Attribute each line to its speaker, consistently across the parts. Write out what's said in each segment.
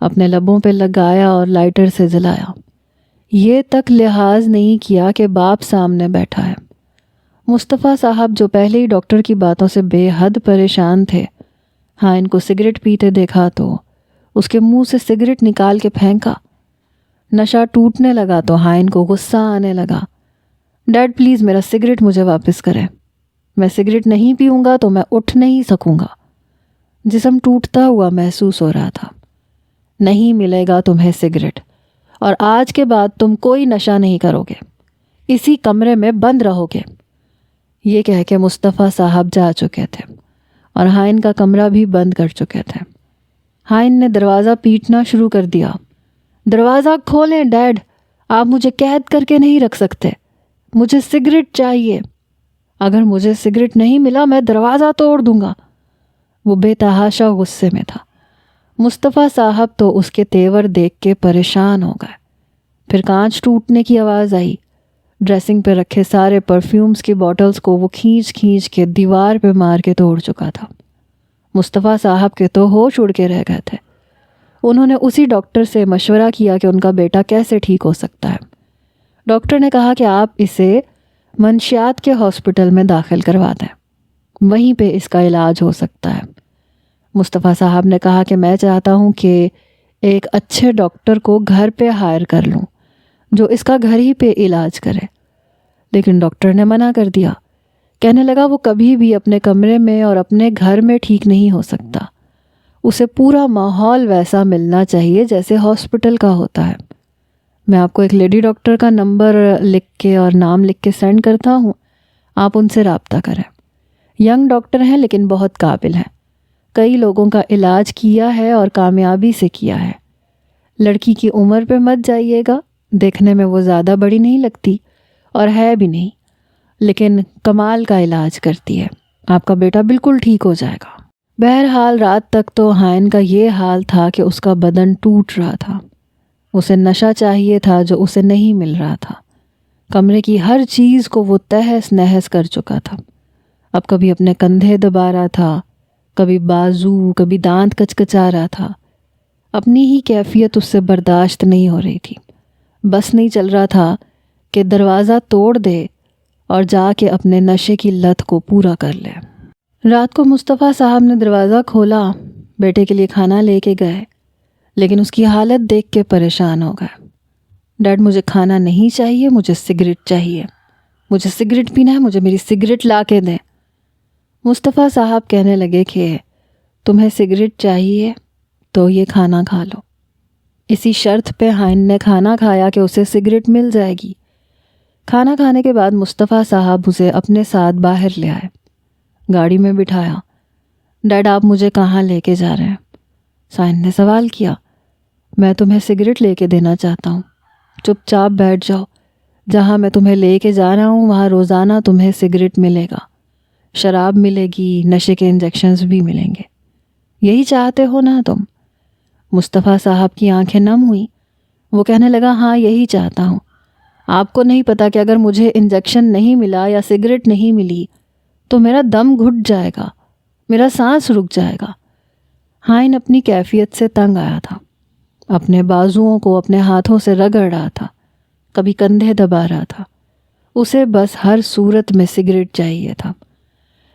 Speaker 1: اپنے لبوں پہ لگایا اور لائٹر سے جلایا۔ یہ تک لحاظ نہیں کیا کہ باپ سامنے بیٹھا ہے۔ مصطفیٰ صاحب جو پہلے ہی ڈاکٹر کی باتوں سے بے حد پریشان تھے، ہاں ان کو سگریٹ پیتے دیکھا تو اس کے منہ سے سگریٹ نکال کے پھینکا۔ نشہ ٹوٹنے لگا تو ہاں ان کو غصہ آنے لگا۔ ڈیڈ پلیز میرا سگریٹ مجھے واپس کریں، میں سگریٹ نہیں پیوں گا تو میں اٹھ نہیں سکوں گا۔ جسم ٹوٹتا ہوا محسوس ہو رہا تھا۔ نہیں ملے گا تمہیں سگریٹ، اور آج کے بعد تم کوئی نشہ نہیں کرو گے، اسی کمرے میں بند رہو گے۔ یہ کہہ کے مصطفیٰ صاحب جا چکے تھے اور ہائن کا کمرہ بھی بند کر چکے تھے۔ ہائن نے دروازہ پیٹنا شروع کر دیا۔ دروازہ کھولیں ڈیڈ، آپ مجھے قید کر کے نہیں رکھ سکتے، مجھے سگریٹ چاہیے۔ اگر مجھے سگریٹ نہیں ملا میں دروازہ توڑ دوں گا۔ وہ بے تحاشا غصے میں تھا۔ مصطفیٰ صاحب تو اس کے تیور دیکھ کے پریشان ہو گئے۔ پھر کانچ ٹوٹنے کی آواز آئی۔ ڈریسنگ پہ رکھے سارے پرفیومز کی بوٹلز کو وہ کھینچ کھینچ کے دیوار پہ مار کے توڑ چکا تھا۔ مصطفیٰ صاحب کے تو ہوش اڑ کے رہ گئے تھے۔ انہوں نے اسی ڈاکٹر سے مشورہ کیا کہ ان کا بیٹا کیسے ٹھیک ہو سکتا ہے۔ ڈاکٹر نے کہا کہ آپ اسے منشیات کے ہاسپٹل میں داخل کروا دیں، وہیں پہ اس کا علاج ہو سکتا ہے۔ مصطفیٰ صاحب نے کہا کہ میں چاہتا ہوں کہ ایک اچھے ڈاکٹر کو گھر پہ ہائر کر لوں جو اس کا گھر ہی پہ علاج کرے، لیکن ڈاکٹر نے منع کر دیا۔ کہنے لگا وہ کبھی بھی اپنے کمرے میں اور اپنے گھر میں ٹھیک نہیں ہو سکتا، اسے پورا ماحول ویسا ملنا چاہیے جیسے ہاسپٹل کا ہوتا ہے۔ میں آپ کو ایک لیڈی ڈاکٹر کا نمبر لکھ کے اور نام لکھ کے سینڈ کرتا ہوں، آپ ان سے رابطہ کریں۔ ینگ ڈاکٹر ہیں لیکن بہت قابل ہیں، کئی لوگوں کا علاج کیا ہے اور کامیابی سے کیا ہے۔ لڑکی کی عمر پہ مت جائیے گا، دیکھنے میں وہ زیادہ بڑی نہیں لگتی اور ہے بھی نہیں، لیکن کمال کا علاج کرتی ہے، آپ کا بیٹا بالکل ٹھیک ہو جائے گا۔ بہرحال رات تک تو ہائن کا یہ حال تھا کہ اس کا بدن ٹوٹ رہا تھا۔ اسے نشہ چاہیے تھا جو اسے نہیں مل رہا تھا۔ کمرے کی ہر چیز کو وہ تہس نہس کر چکا تھا۔ اب کبھی اپنے کندھے دبا رہا تھا، کبھی بازو، کبھی دانت کچکچا رہا تھا۔ اپنی ہی کیفیت اس سے برداشت نہیں ہو رہی تھی۔ بس نہیں چل رہا تھا کہ دروازہ توڑ دے اور جا کے اپنے نشے کی لت کو پورا کر لے۔ رات کو مصطفیٰ صاحب نے دروازہ کھولا، بیٹے کے لیے کھانا لے کے گئے، لیکن اس کی حالت دیکھ کے پریشان ہو گئے۔ ڈیڈ مجھے کھانا نہیں چاہیے، مجھے سگریٹ چاہیے، مجھے سگریٹ پینا ہے، مجھے میری سگریٹ لا کے دیں۔ مصطفیٰ صاحب کہنے لگے کہ تمہیں سگریٹ چاہیے تو یہ کھانا کھا لو۔ اسی شرط پہ ہائن نے کھانا کھایا کہ اسے سگریٹ مل جائے گی۔ کھانا کھانے کے بعد مصطفیٰ صاحب اسے اپنے ساتھ باہر لے آئے، گاڑی میں بٹھایا۔ ڈیڈ آپ مجھے کہاں لے کے جا رہے ہیں؟ سائن نے سوال کیا۔ میں تمہیں سگریٹ لے کے دینا چاہتا ہوں، چپ چاپ بیٹھ جاؤ، جہاں میں تمہیں لے کے جا رہا ہوں وہاں روزانہ تمہیں سگریٹ ملے گا، شراب ملے گی، نشے کے انجیکشنز بھی ملیں گے۔ یہی چاہتے ہو نا تم؟ مصطفیٰ صاحب کی آنکھیں نم ہوئیں۔ وہ کہنے لگا ہاں یہی چاہتا ہوں۔ آپ کو نہیں پتا کہ اگر مجھے انجیکشن نہیں ملا یا سگریٹ نہیں ملی تو میرا دم گھٹ جائے گا، میرا سانس رک جائے گا۔ ہائن اپنی کیفیت سے تنگ آیا تھا، اپنے بازوؤں کو اپنے ہاتھوں سے رگڑ رہا تھا، کبھی کندھے دبا رہا تھا۔ اسے بس ہر صورت میں سگریٹ چاہیے تھا۔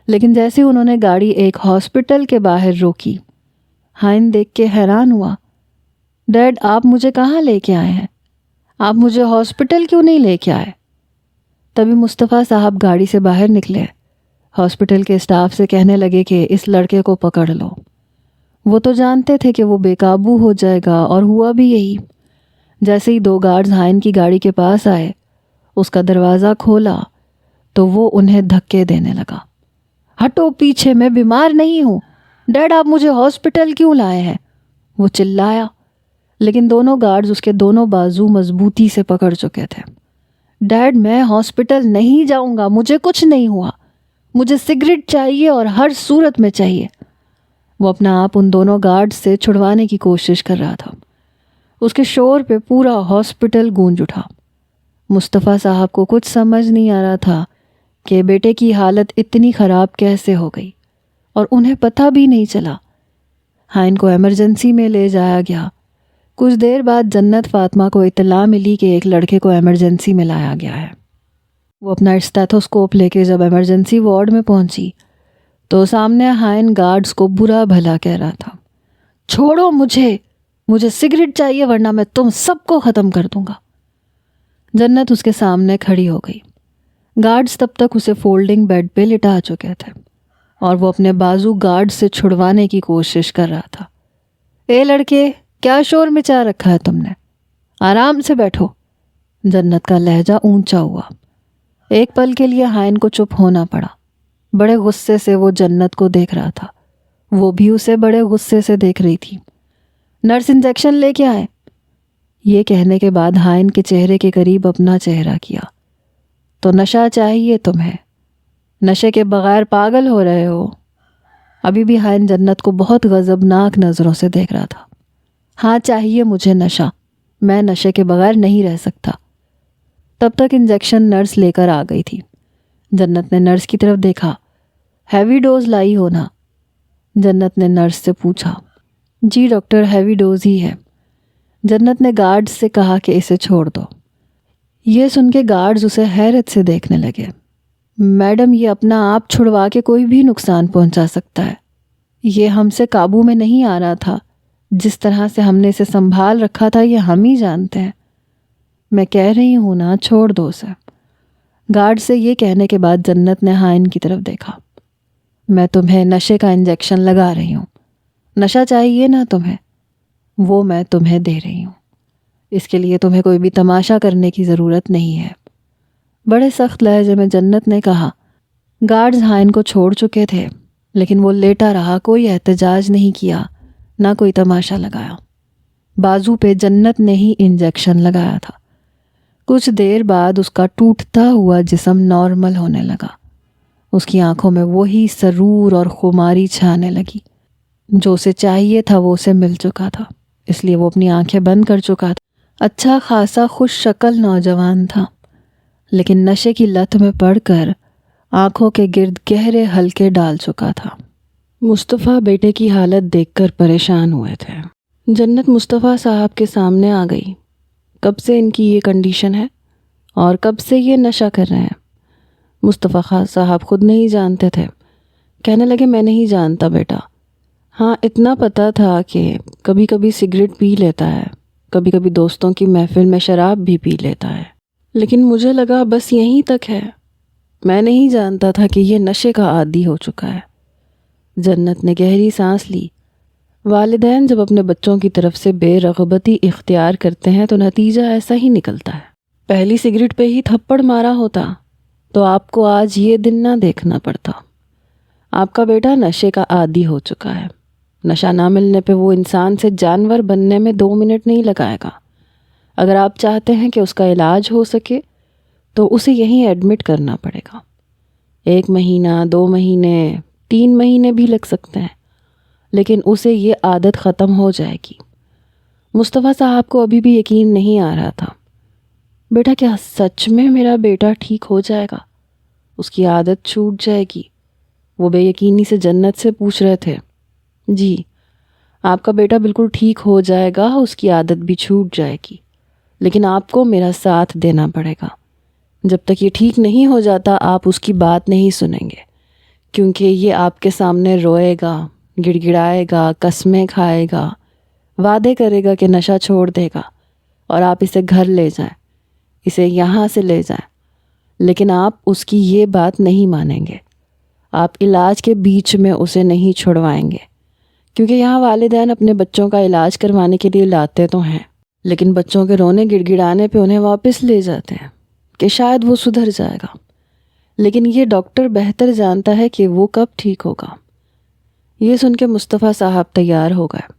Speaker 1: لیکن جیسے انہوں نے گاڑی ایک ہاسپٹل کے باہر روکی، ہائن دیکھ کے حیران ہوا۔ ڈیڈ آپ مجھے کہاں لے کے آئے ہیں؟ آپ مجھے ہاسپٹل کیوں نہیں لے کے آئے؟ تبھی مصطفیٰ صاحب گاڑی سے باہر نکلے، ہاسپٹل کے اسٹاف سے کہنے لگے کہ اس لڑکے کو پکڑ لو۔ وہ تو جانتے تھے کہ وہ بے قابو ہو جائے گا، اور ہوا بھی یہی۔ جیسے ہی 2 گارڈز ہائن کی گاڑی کے پاس آئے، اس کا دروازہ کھولا تو وہ انہیں دھکے دینے لگا۔ ہٹو پیچھے، میں بیمار نہیں ہوں۔ ڈیڈ آپ مجھے ہاسپٹل کیوں لائے ہیں؟ وہ چلایا، لیکن دونوں گارڈز اس کے دونوں بازو مضبوطی سے پکڑ چکے تھے۔ ڈیڈ میں ہاسپٹل نہیں جاؤں گا، مجھے کچھ نہیں ہوا، مجھے سگریٹ چاہیے اور ہر صورت میں چاہیے۔ وہ اپنا آپ ان دونوں گارڈز سے چھڑوانے کی کوشش کر رہا تھا۔ اس کے شور پہ پورا ہاسپٹل گونج اٹھا۔ مصطفیٰ صاحب کو کچھ سمجھ نہیں آ رہا تھا کہ بیٹے کی حالت اتنی خراب کیسے ہو گئی، اور انہیں پتہ بھی نہیں چلا۔ ہائن کو ایمرجنسی میں لے جایا گیا، کچھ دیر بعد جنت فاطمہ کو اطلاع ملی کہ ایک لڑکے کو ایمرجنسی میں لایا گیا ہے۔ وہ اپنا اسٹیتھوسکوپ لے کے جب ایمرجنسی وارڈ میں پہنچی تو سامنے ہائن گارڈز کو برا بھلا کہہ رہا تھا، چھوڑو مجھے سگریٹ چاہیے ورنہ میں تم سب کو ختم کر دوں گا۔ جنت اس کے سامنے کھڑی ہو گئی۔ گارڈز تب تک اسے فولڈنگ بیڈ پہ لٹا چکے تھے اور وہ اپنے بازو گارڈ سے چھڑوانے کی کوشش کر رہا تھا۔ اے لڑکے، کیا شور مچا رکھا ہے تم نے؟ آرام سے بیٹھو۔ جنت کا لہجہ اونچا ہوا۔ ایک پل کے لیے ہائن کو چپ ہونا پڑا۔ بڑے غصے سے وہ جنت کو دیکھ رہا تھا، وہ بھی اسے بڑے غصے سے دیکھ رہی تھی۔ نرس انجیکشن لے کے آئے۔ یہ کہنے کے بعد ہائن کے چہرے کے قریب اپنا چہرہ کیا۔ تو نشہ چاہیے تمہیں؟ نشے کے بغیر پاگل ہو رہے ہو؟ ابھی بھی ہائن جنت کو بہت غضبناک نظروں سے دیکھ رہا تھا۔ ہاں چاہیے مجھے نشہ، میں نشے کے بغیر نہیں رہ سکتا۔ تب تک انجیکشن نرس لے کر آ گئی تھی۔ جنت نے نرس کی طرف دیکھا۔ ہیوی ڈوز لائی ہو نا؟ جنت نے نرس سے پوچھا۔ جی ڈاکٹر، ہیوی ڈوز ہی ہے۔ جنت نے گارڈز سے کہا کہ اسے چھوڑ دو۔ یہ سن کے گارڈز اسے حیرت سے دیکھنے لگے۔ میڈم، یہ اپنا آپ چھڑوا کے کوئی بھی نقصان پہنچا سکتا ہے۔ یہ ہم سے قابو میں نہیں آ رہا تھا۔ جس طرح سے ہم نے اسے سنبھال رکھا تھا یہ ہم ہی جانتے ہیں۔ میں کہہ رہی ہوں نا، چھوڑ دو اسے۔ گارڈ سے یہ کہنے کے بعد جنت نے ہائن کی طرف دیکھا۔ میں تمہیں نشے کا انجیکشن لگا رہی ہوں۔ نشہ چاہیے نا تمہیں؟ وہ میں تمہیں دے رہی ہوں۔ اس کے لیے تمہیں کوئی بھی تماشا کرنے کی ضرورت نہیں ہے۔ بڑے سخت لہجے میں جنت نے کہا۔ گارڈز ہائن کو چھوڑ چکے تھے لیکن وہ لیٹا رہا، کوئی احتجاج نہیں کیا، نہ کوئی تماشا لگایا۔ بازو پہ جنت نے ہی انجیکشن لگایا تھا۔ کچھ دیر بعد اس کا ٹوٹتا ہوا جسم نارمل ہونے لگا۔ اس کی آنکھوں میں وہی سرور اور خماری چھانے لگی۔ جو اسے چاہیے تھا وہ اسے مل چکا تھا، اس لیے وہ اپنی آنکھیں بند کر چکا تھا۔ اچھا خاصا خوش شکل نوجوان تھا، لیکن نشے کی لت میں پڑ کر آنکھوں کے گرد گہرے حلقے ڈال چکا تھا۔ مصطفیٰ بیٹے کی حالت دیکھ کر پریشان ہوئے تھے۔ جنت مصطفیٰ صاحب کے سامنے آ گئی۔ کب سے ان کی یہ کنڈیشن ہے اور کب سے یہ نشہ کر رہے ہیں؟ مصطفیٰ خان صاحب خود نہیں جانتے تھے۔ کہنے لگے، میں نہیں جانتا بیٹا، ہاں اتنا پتہ تھا کہ کبھی کبھی سگریٹ پی لیتا ہے، کبھی کبھی دوستوں کی محفل میں شراب بھی پی لیتا ہے، لیکن مجھے لگا بس یہیں تک ہے۔ میں نہیں جانتا تھا کہ یہ نشے کا عادی ہو چکا ہے۔ جنت نے گہری سانس لی۔ والدین جب اپنے بچوں کی طرف سے بے رغبتی اختیار کرتے ہیں تو نتیجہ ایسا ہی نکلتا ہے۔ پہلی سگریٹ پہ ہی تھپڑ مارا ہوتا تو آپ کو آج یہ دن نہ دیکھنا پڑتا۔ آپ کا بیٹا نشے کا عادی ہو چکا ہے۔ نشہ نہ ملنے پہ وہ انسان سے جانور بننے میں 2 منٹ نہیں لگائے گا۔ اگر آپ چاہتے ہیں کہ اس کا علاج ہو سکے تو اسے یہیں ایڈمٹ کرنا پڑے گا۔ 1 مہینہ، 2 مہینے، 3 مہینے بھی لگ سکتے ہیں، لیکن اسے یہ عادت ختم ہو جائے گی۔ مصطفیٰ صاحب کو ابھی بھی یقین نہیں آ رہا تھا۔ بیٹا، کیا سچ میں میرا بیٹا ٹھیک ہو جائے گا؟ اس کی عادت چھوٹ جائے گی؟ وہ بے یقینی سے جنت سے پوچھ رہے تھے۔ جی، آپ کا بیٹا بالکل ٹھیک ہو جائے گا، اس کی عادت بھی چھوٹ جائے گی، لیکن آپ کو میرا ساتھ دینا پڑے گا۔ جب تک یہ ٹھیک نہیں ہو جاتا آپ اس کی بات نہیں سنیں گے، کیونکہ یہ آپ کے سامنے روئے گا، گڑ گڑائے گا، قسمیں کھائے گا، وعدے کرے گا کہ نشہ چھوڑ دے گا اور آپ اسے گھر لے جائیں، اسے یہاں سے لے جائیں، لیکن آپ اس کی یہ بات نہیں مانیں گے۔ آپ علاج کے بیچ میں اسے نہیں چھڑوائیں گے، کیونکہ یہاں والدین اپنے بچوں کا علاج کروانے کے لیے لاتے تو ہیں، لیکن بچوں کے رونے گڑ گڑانے پہ انہیں واپس لے جاتے ہیں کہ شاید وہ سدھر جائے گا، لیکن یہ ڈاکٹر بہتر جانتا ہے کہ وہ کب ٹھیک ہوگا۔ یہ سن کے مصطفیٰ صاحب تیار ہو گئے۔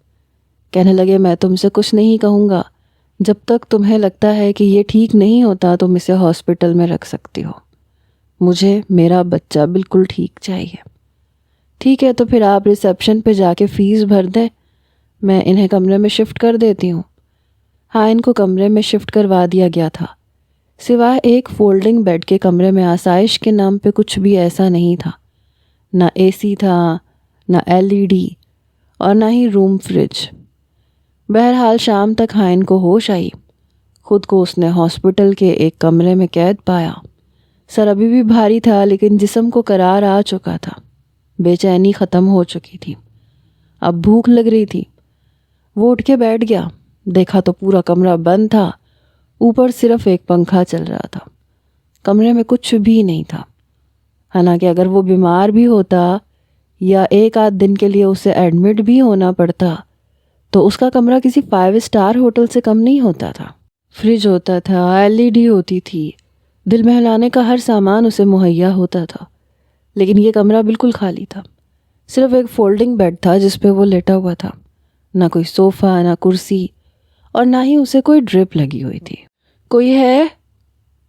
Speaker 1: کہنے لگے، میں تم سے کچھ نہیں کہوں گا، جب تک تمہیں لگتا ہے کہ یہ ٹھیک نہیں ہوتا تم اسے ہاسپٹل میں رکھ سکتی ہو۔ مجھے میرا بچہ بالکل ٹھیک چاہیے۔ ٹھیک ہے، تو پھر آپ ریسیپشن پہ جا کے فیس بھر دیں، میں انہیں کمرے میں شفٹ کر دیتی ہوں۔ ہاں، ان کو کمرے میں شفٹ کروا دیا گیا تھا۔ سوائے ایک فولڈنگ بیڈ کے کمرے میں آسائش کے نام پہ کچھ بھی ایسا نہیں تھا۔ نہ اے سی تھا، نہ LED اور نہ ہی روم فریج۔ بہرحال شام تک ہائن کو ہوش آئی۔ خود کو اس نے ہاسپٹل کے ایک کمرے میں قید پایا۔ سر ابھی بھی بھاری تھا لیکن جسم کو قرار آ چکا تھا۔ بے چینی ختم ہو چکی تھی۔ اب بھوک لگ رہی تھی۔ وہ اٹھ کے بیٹھ گیا۔ دیکھا تو پورا کمرہ بند تھا، اوپر صرف ایک پنکھا چل رہا تھا۔ کمرے میں کچھ بھی نہیں تھا۔ حالانکہ اگر وہ بیمار بھی ہوتا یا ایک آدھ دن کے لیے اسے ایڈمٹ بھی ہونا پڑتا تو اس کا کمرہ کسی 5 اسٹار ہوٹل سے کم نہیں ہوتا تھا۔ فریج ہوتا تھا، LED ہوتی تھی، دل بہلانے کا ہر سامان اسے مہیا ہوتا تھا، لیکن یہ کمرہ بالکل خالی تھا۔ صرف ایک فولڈنگ بیڈ تھا جس پہ وہ لیٹا ہوا تھا، نہ کوئی صوفہ، نہ کرسی، اور نہ ہی اسے کوئی ڈرپ لگی ہوئی تھی۔ کوئی ہے؟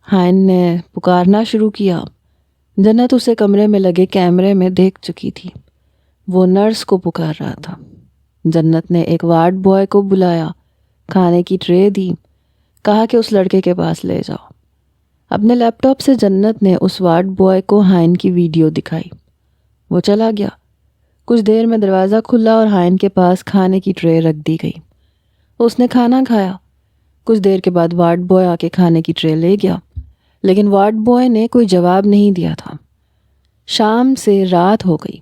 Speaker 1: ہائن نے پکارنا شروع کیا۔ جنت اسے کمرے میں لگے کیمرے میں دیکھ چکی تھی۔ وہ نرس کو پکار رہا تھا۔ جنت نے ایک وارڈ بوائے کو بلایا، کھانے کی ٹرے دی، کہا کہ اس لڑکے کے پاس لے جاؤ۔ اپنے لیپ ٹاپ سے جنت نے اس وارڈ بوائے کو ہائن کی ویڈیو دکھائی۔ وہ چلا گیا۔ کچھ دیر میں دروازہ کھلا اور ہائن کے پاس کھانے کی ٹرے رکھ دی گئی۔ اس نے کھانا کھایا۔ کچھ دیر کے بعد وارڈ بوائے آ کے کھانے کی ٹرے لے گیا، لیکن وارڈ بوائے نے کوئی جواب نہیں دیا تھا۔ شام سے رات ہو گئی۔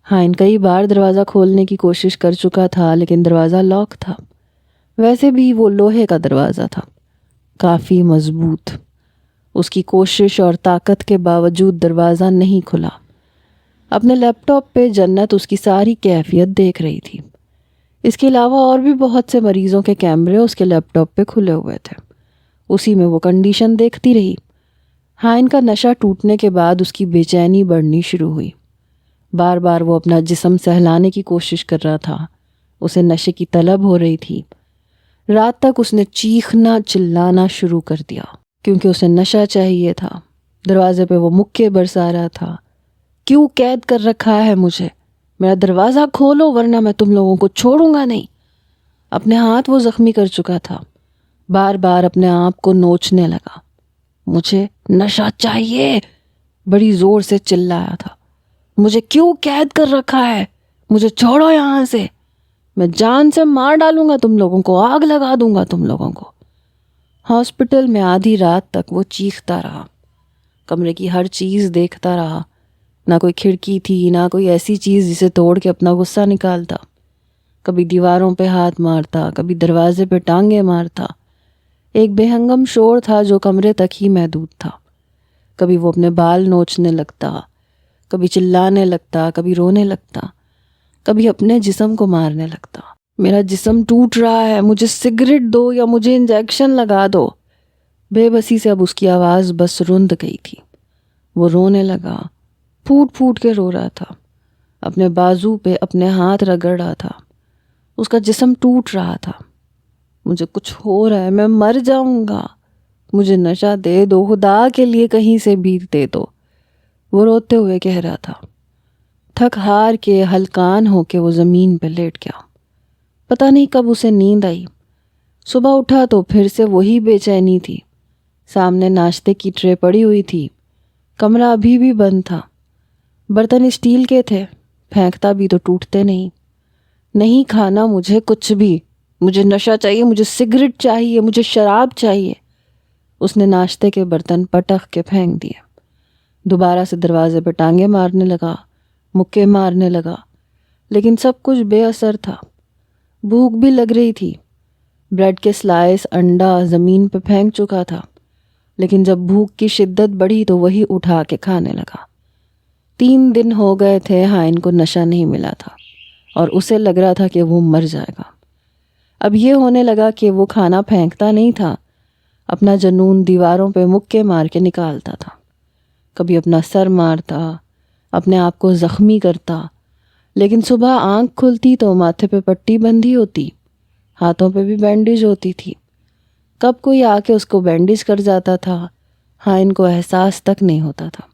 Speaker 1: ہائن کئی بار دروازہ کھولنے کی کوشش کر چکا تھا لیکن دروازہ لاک تھا۔ ویسے بھی وہ لوہے کا دروازہ تھا، کافی مضبوط۔ اس کی کوشش اور طاقت کے باوجود دروازہ نہیں کھلا۔ اپنے لیپ ٹاپ پہ جنت اس کی ساری کیفیت دیکھ رہی تھی۔ اس کے علاوہ اور بھی بہت سے مریضوں کے کیمرے اس کے لیپ ٹاپ پہ کھلے ہوئے تھے۔ اسی میں وہ کنڈیشن دیکھتی رہی۔ ہائن کا نشہ ٹوٹنے کے بعد اس کی بے چینی بڑھنی شروع ہوئی۔ بار بار وہ اپنا جسم سہلانے کی کوشش کر رہا تھا۔ اسے نشے کی طلب ہو رہی تھی۔ رات تک اس نے چیخنا چلانا شروع کر دیا کیونکہ اسے نشہ چاہیے تھا۔ دروازے پہ وہ مکے برسا رہا تھا۔ کیوں قید کر رکھا ہے مجھے؟ میرا دروازہ کھولو ورنہ میں تم لوگوں کو چھوڑوں گا نہیں۔ اپنے ہاتھ وہ زخمی کر چکا تھا۔ بار بار اپنے آپ کو نوچنے لگا۔ مجھے نشہ چاہیے، بڑی زور سے چلایا تھا۔ مجھے کیوں قید کر رکھا ہے؟ مجھے چھوڑو یہاں سے، میں جان سے مار ڈالوں گا تم لوگوں کو، آگ لگا دوں گا تم لوگوں کو۔ ہاسپٹل میں آدھی رات تک وہ چیختا رہا۔ کمرے کی ہر چیز دیکھتا رہا۔ نہ کوئی کھڑکی تھی، نہ کوئی ایسی چیز جسے توڑ کے اپنا غصہ نکالتا۔ کبھی دیواروں پہ ہاتھ مارتا، کبھی دروازے پہ ٹانگیں مارتا۔ ایک بے ہنگم شور تھا جو کمرے تک ہی محدود تھا۔ کبھی وہ اپنے بال نوچنے لگتا، کبھی چلانے لگتا، کبھی رونے لگتا، کبھی اپنے جسم کو مارنے لگتا۔ میرا جسم ٹوٹ رہا ہے، مجھے سگریٹ دو یا مجھے انجیکشن لگا دو۔ بے بسی سے اب اس کی آواز بس رند گئی تھی۔ وہ رونے لگا، پھوٹ پھوٹ کے رو رہا تھا۔ اپنے بازو پہ اپنے ہاتھ رگڑ رہا تھا۔ اس کا جسم ٹوٹ رہا تھا۔ مجھے کچھ ہو رہا ہے، میں مر جاؤں گا، مجھے نشہ دے دو، خدا کے لیے کہیں سے بھی دے دو، وہ روتے ہوئے کہہ رہا تھا۔ تھک ہار کے ہلکان ہو کے وہ زمین پہ لیٹ گیا۔ پتہ نہیں کب اسے نیند آئی۔ صبح اٹھا تو پھر سے وہی بے چینی تھی۔ سامنے ناشتے کی ٹرے پڑی ہوئی تھی۔ کمرہ ابھی بھی بند تھا۔ برتن اسٹیل کے تھے، پھینکتا بھی تو ٹوٹتے نہیں۔ نہیں کھانا مجھے کچھ بھی، مجھے نشہ چاہیے، مجھے سگریٹ چاہیے، مجھے شراب چاہیے۔ اس نے ناشتے کے برتن پٹخ کے پھینک دیے۔ دوبارہ سے دروازے پہ ٹانگیں مارنے لگا، مکے مارنے لگا، لیکن سب کچھ بے اثر تھا۔ بھوک بھی لگ رہی تھی۔ بریڈ کے سلائس، انڈا زمین پہ پھینک چکا تھا، لیکن جب بھوک کی شدت بڑھی تو وہی اٹھا کے کھانے لگا۔ 3 دن ہو گئے تھے ہائن کو نشہ نہیں ملا تھا اور اسے لگ رہا تھا کہ وہ مر جائے گا۔ اب یہ ہونے لگا کہ وہ کھانا پھینکتا نہیں تھا، اپنا جنون دیواروں پہ مکے مار کے نکالتا تھا۔ کبھی اپنا سر مارتا، اپنے آپ کو زخمی کرتا، لیکن صبح آنکھ کھلتی تو ماتھے پہ پٹی بندھی ہوتی، ہاتھوں پہ بھی بینڈیج ہوتی تھی۔ کب کوئی آ کے اس کو بینڈیج کر جاتا تھا، ہائن کو احساس تک نہیں ہوتا تھا۔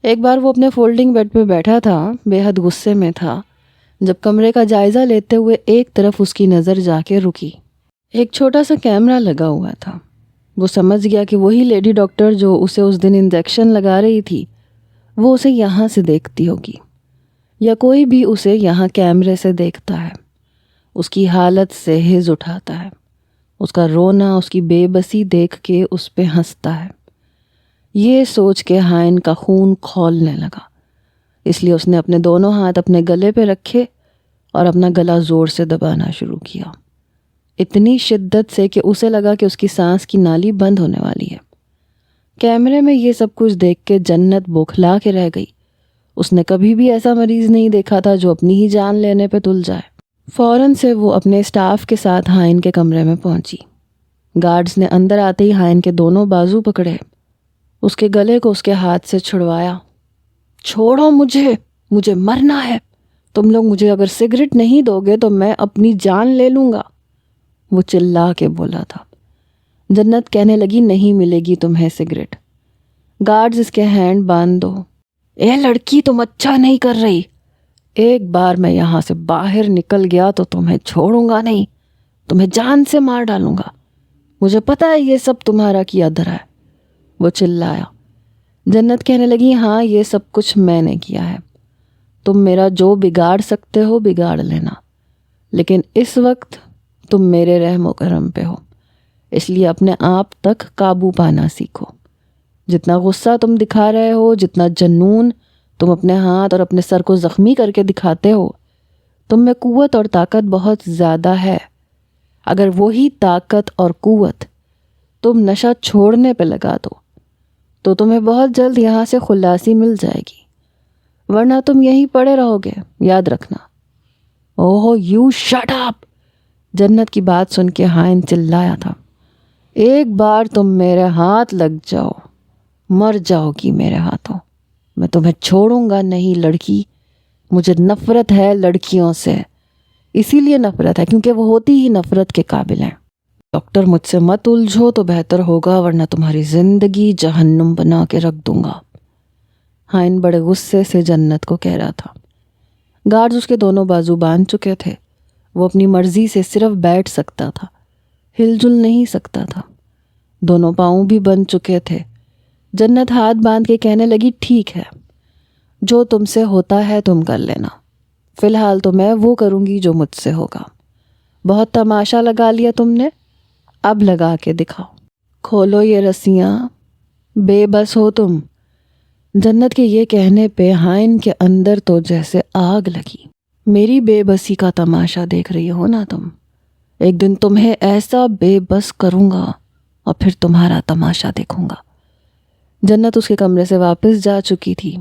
Speaker 1: ایک بار وہ اپنے فولڈنگ بیڈ پہ بیٹھا تھا، بے حد غصے میں تھا، جب کمرے کا جائزہ لیتے ہوئے ایک طرف اس کی نظر جا کے رکی۔ ایک چھوٹا سا کیمرہ لگا ہوا تھا۔ وہ سمجھ گیا کہ وہی لیڈی ڈاکٹر جو اسے اس دن انجیکشن لگا رہی تھی، وہ اسے یہاں سے دیکھتی ہوگی، یا کوئی بھی اسے یہاں کیمرے سے دیکھتا ہے۔ اس کی حالت سے ہز اٹھاتا ہے، اس کا رونا اس کی بے بسی دیکھ کے اس پہ ہنستا ہے۔ یہ سوچ کے ہائن کا خون کھولنے لگا، اس لیے اس نے اپنے دونوں ہاتھ اپنے گلے پہ رکھے اور اپنا گلا زور سے دبانا شروع کیا، اتنی شدت سے کہ اسے لگا کہ اس کی سانس کی نالی بند ہونے والی ہے۔ کیمرے میں یہ سب کچھ دیکھ کے جنت بوکھلا کے رہ گئی۔ اس نے کبھی بھی ایسا مریض نہیں دیکھا تھا جو اپنی ہی جان لینے پہ تل جائے۔ فوراً سے وہ اپنے اسٹاف کے ساتھ ہائن کے کمرے میں پہنچی۔ گارڈز نے اندر آتے ہی ہائن کے دونوں بازو پکڑے، اس کے گلے کو اس کے ہاتھ سے چھڑوایا۔ چھوڑو مجھے مرنا ہے، تم لوگ مجھے اگر سگریٹ نہیں دو گے تو میں اپنی جان لے لوں گا، وہ چلا کے بولا تھا۔ جنت کہنے لگی نہیں ملے گی تمہیں سگریٹ، گارڈز اس کے ہینڈ باندھ دو۔ اے لڑکی تم اچھا نہیں کر رہی، ایک بار میں یہاں سے باہر نکل گیا تو تمہیں چھوڑوں گا نہیں، تمہیں جان سے مار ڈالوں گا، مجھے پتا ہے یہ سب تمہارا کیا دھرا ہے، وہ چلایا۔ جنت کہنے لگی ہاں یہ سب کچھ میں نے کیا ہے، تم میرا جو بگاڑ سکتے ہو بگاڑ لینا، لیکن اس وقت تم میرے رحم و کرم پہ ہو، اس لیے اپنے آپ تک قابو پانا سیکھو۔ جتنا غصہ تم دکھا رہے ہو، جتنا جنون تم اپنے ہاتھ اور اپنے سر کو زخمی کر کے دکھاتے ہو، تم میں قوت اور طاقت بہت زیادہ ہے۔ اگر وہی طاقت اور قوت تم نشہ چھوڑنے پہ لگا دو تو تمہیں بہت جلد یہاں سے خلاصی مل جائے گی، ورنہ تم یہیں پڑے رہو گے، یاد رکھنا۔ اوہ یو شٹ اپ، جنت کی بات سن کے ہائن چلایا تھا۔ ایک بار تم میرے ہاتھ لگ جاؤ مر جاؤ گی میرے ہاتھوں، میں تمہیں چھوڑوں گا نہیں لڑکی، مجھے نفرت ہے لڑکیوں سے، اسی لیے نفرت ہے کیونکہ وہ ہوتی ہی نفرت کے قابل ہیں۔ ڈاکٹر مجھ سے مت الجھو تو بہتر ہوگا، ورنہ تمہاری زندگی جہنم بنا کے رکھ دوں گا، ہائن بڑے غصے سے جنت کو کہہ رہا تھا۔ گارڈز اس کے دونوں بازو باندھ چکے تھے، وہ اپنی مرضی سے صرف بیٹھ سکتا تھا، ہل جل نہیں سکتا تھا، دونوں پاؤں بھی بند چکے تھے۔ جنت ہاتھ باندھ کے کہنے لگی ٹھیک ہے، جو تم سے ہوتا ہے تم کر لینا، فی الحال تو میں وہ کروں گی جو مجھ سے ہوگا۔ بہت تماشا لگا لیا تم نے، اب لگا کے دکھاؤ، کھولو یہ رسیاں، بے بس ہو تم۔ جنت کے یہ کہنے پہ ہائن کے اندر تو جیسے آگ لگی۔ میری بے بسی کا تماشا دیکھ رہی ہو نا تم، ایک دن تمہیں ایسا بے بس کروں گا اور پھر تمہارا تماشا دیکھوں گا۔ جنت اس کے کمرے سے واپس جا چکی تھی۔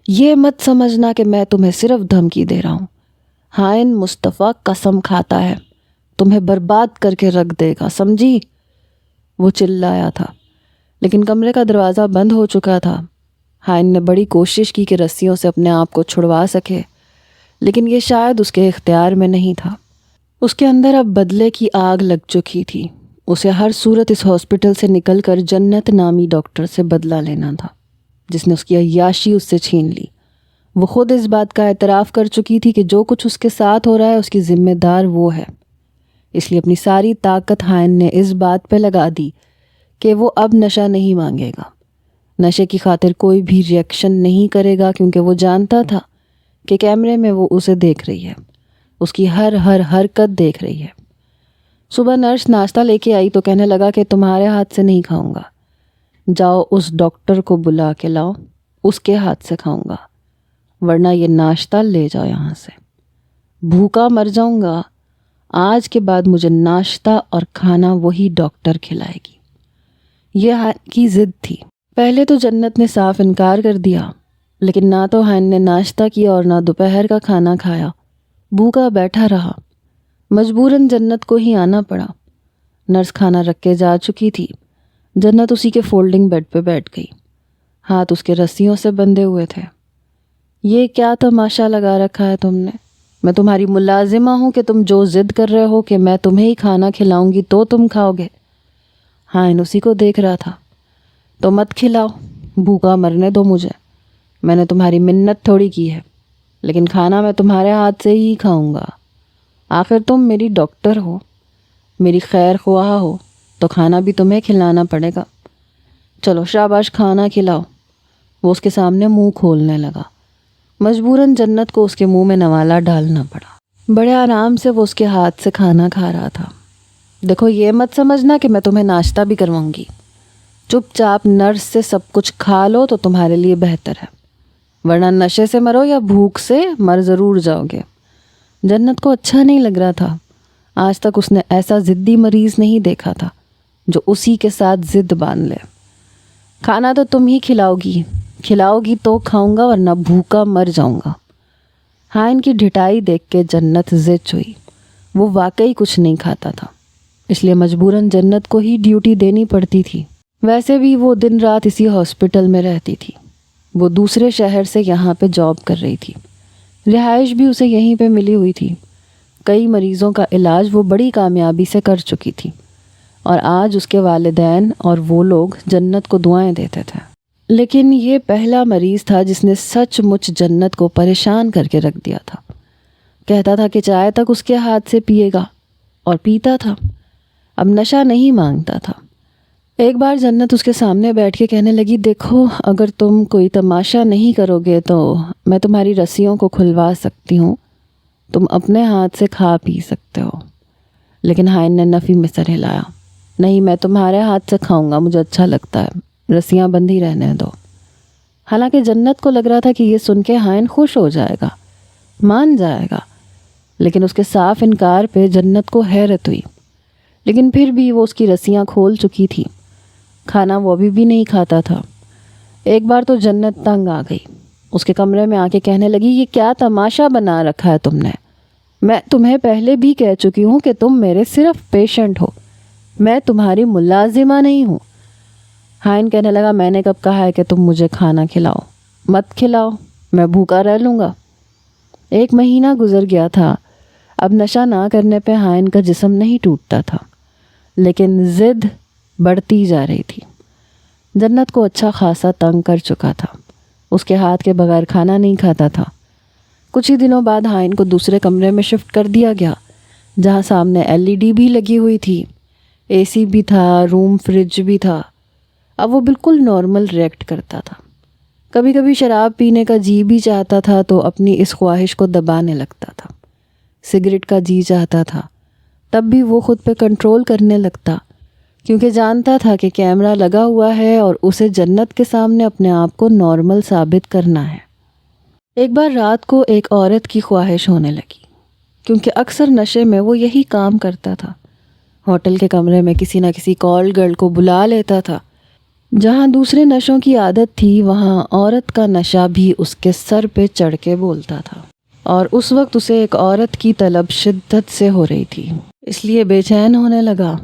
Speaker 1: یہ مت سمجھنا کہ میں تمہیں صرف دھمکی دے رہا ہوں، ہائن مصطفیٰ قسم کھاتا ہے تمہیں برباد کر کے رکھ دے گا، سمجھی، وہ چلایا تھا، لیکن کمرے کا دروازہ بند ہو چکا تھا۔ ہائن نے بڑی کوشش کی کہ رسیوں سے اپنے آپ کو چھڑوا سکے، لیکن یہ شاید اس کے اختیار میں نہیں تھا۔ اس کے اندر اب بدلے کی آگ لگ چکی تھی، اسے ہر صورت اس ہاسپٹل سے نکل کر جنت نامی ڈاکٹر سے بدلہ لینا تھا جس نے اس کی عیاشی اس سے چھین لی۔ وہ خود اس بات کا اعتراف کر چکی تھی کہ جو کچھ اس کے ساتھ ہو رہا ہے اس کی ذمہ دار وہ ہے، اس لیے اپنی ساری طاقت ہائن نے اس بات پہ لگا دی کہ وہ اب نشہ نہیں مانگے گا، نشے کی خاطر کوئی بھی ری ایکشن نہیں کرے گا، کیونکہ وہ جانتا تھا کہ کیمرے میں وہ اسے دیکھ رہی ہے، اس کی ہر حرکت دیکھ رہی ہے۔ صبح نرس ناشتہ لے کے آئی تو کہنے لگا کہ تمہارے ہاتھ سے نہیں کھاؤں گا، جاؤ اس ڈاکٹر کو بلا کے لاؤ، اس کے ہاتھ سے کھاؤں گا، ورنہ یہ ناشتہ لے جاؤ یہاں سے، بھوکا مر جاؤں گا، آج کے بعد مجھے ناشتہ اور کھانا وہی ڈاکٹر کھلائے گی۔ یہ ہائن کی ضد تھی۔ پہلے تو جنت نے صاف انکار کر دیا، لیکن نہ تو ہائن نے ناشتہ کیا اور نہ دوپہر کا کھانا کھایا، بھوکا بیٹھا رہا۔ مجبوراً جنت کو ہی آنا پڑا۔ نرس کھانا رکھ کے جا چکی تھی، جنت اسی کے فولڈنگ بیڈ پہ بیٹھ گئی، ہاتھ اس کے رسیوں سے بندھے ہوئے تھے۔ یہ کیا تماشا لگا رکھا ہے تم نے؟ میں تمہاری ملازمہ ہوں کہ تم جو ضد کر رہے ہو کہ میں تمہیں ہی کھانا کھلاؤں گی تو تم کھاؤ گے؟ ہائن اسی کو دیکھ رہا تھا۔ تو مت کھلاؤ، بھوکا مرنے دو مجھے، میں نے تمہاری منت تھوڑی کی ہے، لیکن کھانا میں تمہارے ہاتھ سے ہی کھاؤں گا، آخر تم میری ڈاکٹر ہو، میری خیر خواہ ہو، تو کھانا بھی تمہیں کھلانا پڑے گا، چلو شاباش کھانا کھلاؤ۔ وہ اس کے سامنے منہ کھولنے لگا، مجبوراً جنت کو اس کے منہ میں نوالا ڈالنا پڑا۔ بڑے آرام سے وہ اس کے ہاتھ سے کھانا کھا رہا تھا۔ دیکھو یہ مت سمجھنا کہ میں تمہیں ناشتہ بھی کرواؤں گی، چپ چاپ نرس سے سب کچھ کھا لو تو تمہارے لیے بہتر ہے، ورنہ نشے سے مرو یا بھوک سے مر ضرور جاؤ گے۔ جنت کو اچھا نہیں لگ رہا تھا، آج تک اس نے ایسا ضدی مریض نہیں دیکھا تھا جو اسی کے ساتھ ضد باندھ لے۔ کھانا تو تم ہی کھلاؤ گی تو کھاؤں گا ورنہ بھوکا مر جاؤں گا۔ ہاں ان کی ڈھٹائی دیکھ کے جنت ضد ہوئی، وہ واقعی کچھ نہیں کھاتا تھا، اس لیے مجبوراً جنت کو ہی ڈیوٹی دینی پڑتی تھی۔ ویسے بھی وہ دن رات اسی ہاسپٹل میں رہتی تھی، وہ دوسرے شہر سے یہاں پہ جاب کر رہی تھی، رہائش بھی اسے یہیں پہ ملی ہوئی تھی۔ کئی مریضوں کا علاج وہ بڑی کامیابی سے کر چکی تھی، اور آج اس کے والدین اور وہ لوگ جنت کو دعائیں دیتے تھے۔ لیکن یہ پہلا مریض تھا جس نے سچ مچ جنت کو پریشان کر کے رکھ دیا تھا۔ کہتا تھا کہ چائے تک اس کے ہاتھ سے پیے گا، اور پیتا تھا، اب نشہ نہیں مانگتا تھا۔ ایک بار جنت اس کے سامنے بیٹھ کے کہنے لگی، دیکھو اگر تم کوئی تماشا نہیں کرو گے تو میں تمہاری رسیوں کو کھلوا سکتی ہوں، تم اپنے ہاتھ سے کھا پی سکتے ہو۔ لیکن ہائن نے نفی میں سر ہلایا، نہیں میں تمہارے ہاتھ سے کھاؤں گا، مجھے اچھا لگتا ہے، رسیاں بندھی رہنے دو۔ حالانکہ جنت کو لگ رہا تھا کہ یہ سن کے ہائن خوش ہو جائے گا، مان جائے گا، لیکن اس کے صاف انکار پہ جنت کو حیرت ہوئی۔ لیکن پھر بھی وہ اس کی رسیاں کھول چکی تھی، کھانا وہ ابھی بھی نہیں کھاتا تھا۔ ایک بار تو جنت تنگ آ گئی، اس کے کمرے میں آ کے کہنے لگی، یہ کیا تماشا بنا رکھا ہے تم نے؟ میں تمہیں پہلے بھی کہہ چکی ہوں کہ تم میرے صرف پیشنٹ ہو، میں تمہاری ملازمہ نہیں ہوں۔ ہائن کہنے لگا، میں نے کب کہا ہے کہ تم مجھے کھانا کھلاؤ؟ مت کھلاؤ، میں بھوکا رہ لوں گا۔ 1 مہینہ گزر گیا تھا، اب نشہ نہ کرنے پہ ہائن کا جسم نہیں ٹوٹتا تھا، لیکن ضد بڑھتی جا رہی تھی۔ جنت کو اچھا خاصا تنگ کر چکا تھا، اس کے ہاتھ کے بغیر کھانا نہیں کھاتا تھا۔ کچھ ہی دنوں بعد ہائن کو دوسرے کمرے میں شفٹ کر دیا گیا، جہاں سامنے LED بھی لگی ہوئی تھی، AC بھی تھا، روم فریج بھی تھا۔ اب وہ بالکل نارمل ریئیکٹ کرتا تھا، کبھی کبھی شراب پینے کا جی بھی چاہتا تھا تو اپنی اس خواہش کو دبانے لگتا تھا۔ سگریٹ کا جی چاہتا تھا، تب بھی وہ خود پہ کنٹرول کرنے لگتا، کیونکہ جانتا تھا کہ کیمرہ لگا ہوا ہے اور اسے جنت کے سامنے اپنے آپ کو نارمل ثابت کرنا ہے۔ ایک بار رات کو ایک عورت کی خواہش ہونے لگی، کیونکہ اکثر نشے میں وہ یہی کام کرتا تھا، ہوٹل کے کمرے میں کسی نہ کسی کال گرل کو بلا لیتا تھا۔ جہاں دوسرے نشوں کی عادت تھی، وہاں عورت کا نشہ بھی اس کے سر پہ چڑھ کے بولتا تھا، اور اس وقت اسے ایک عورت کی طلب شدت سے ہو رہی تھی، اس لیے بے چین ہونے لگا۔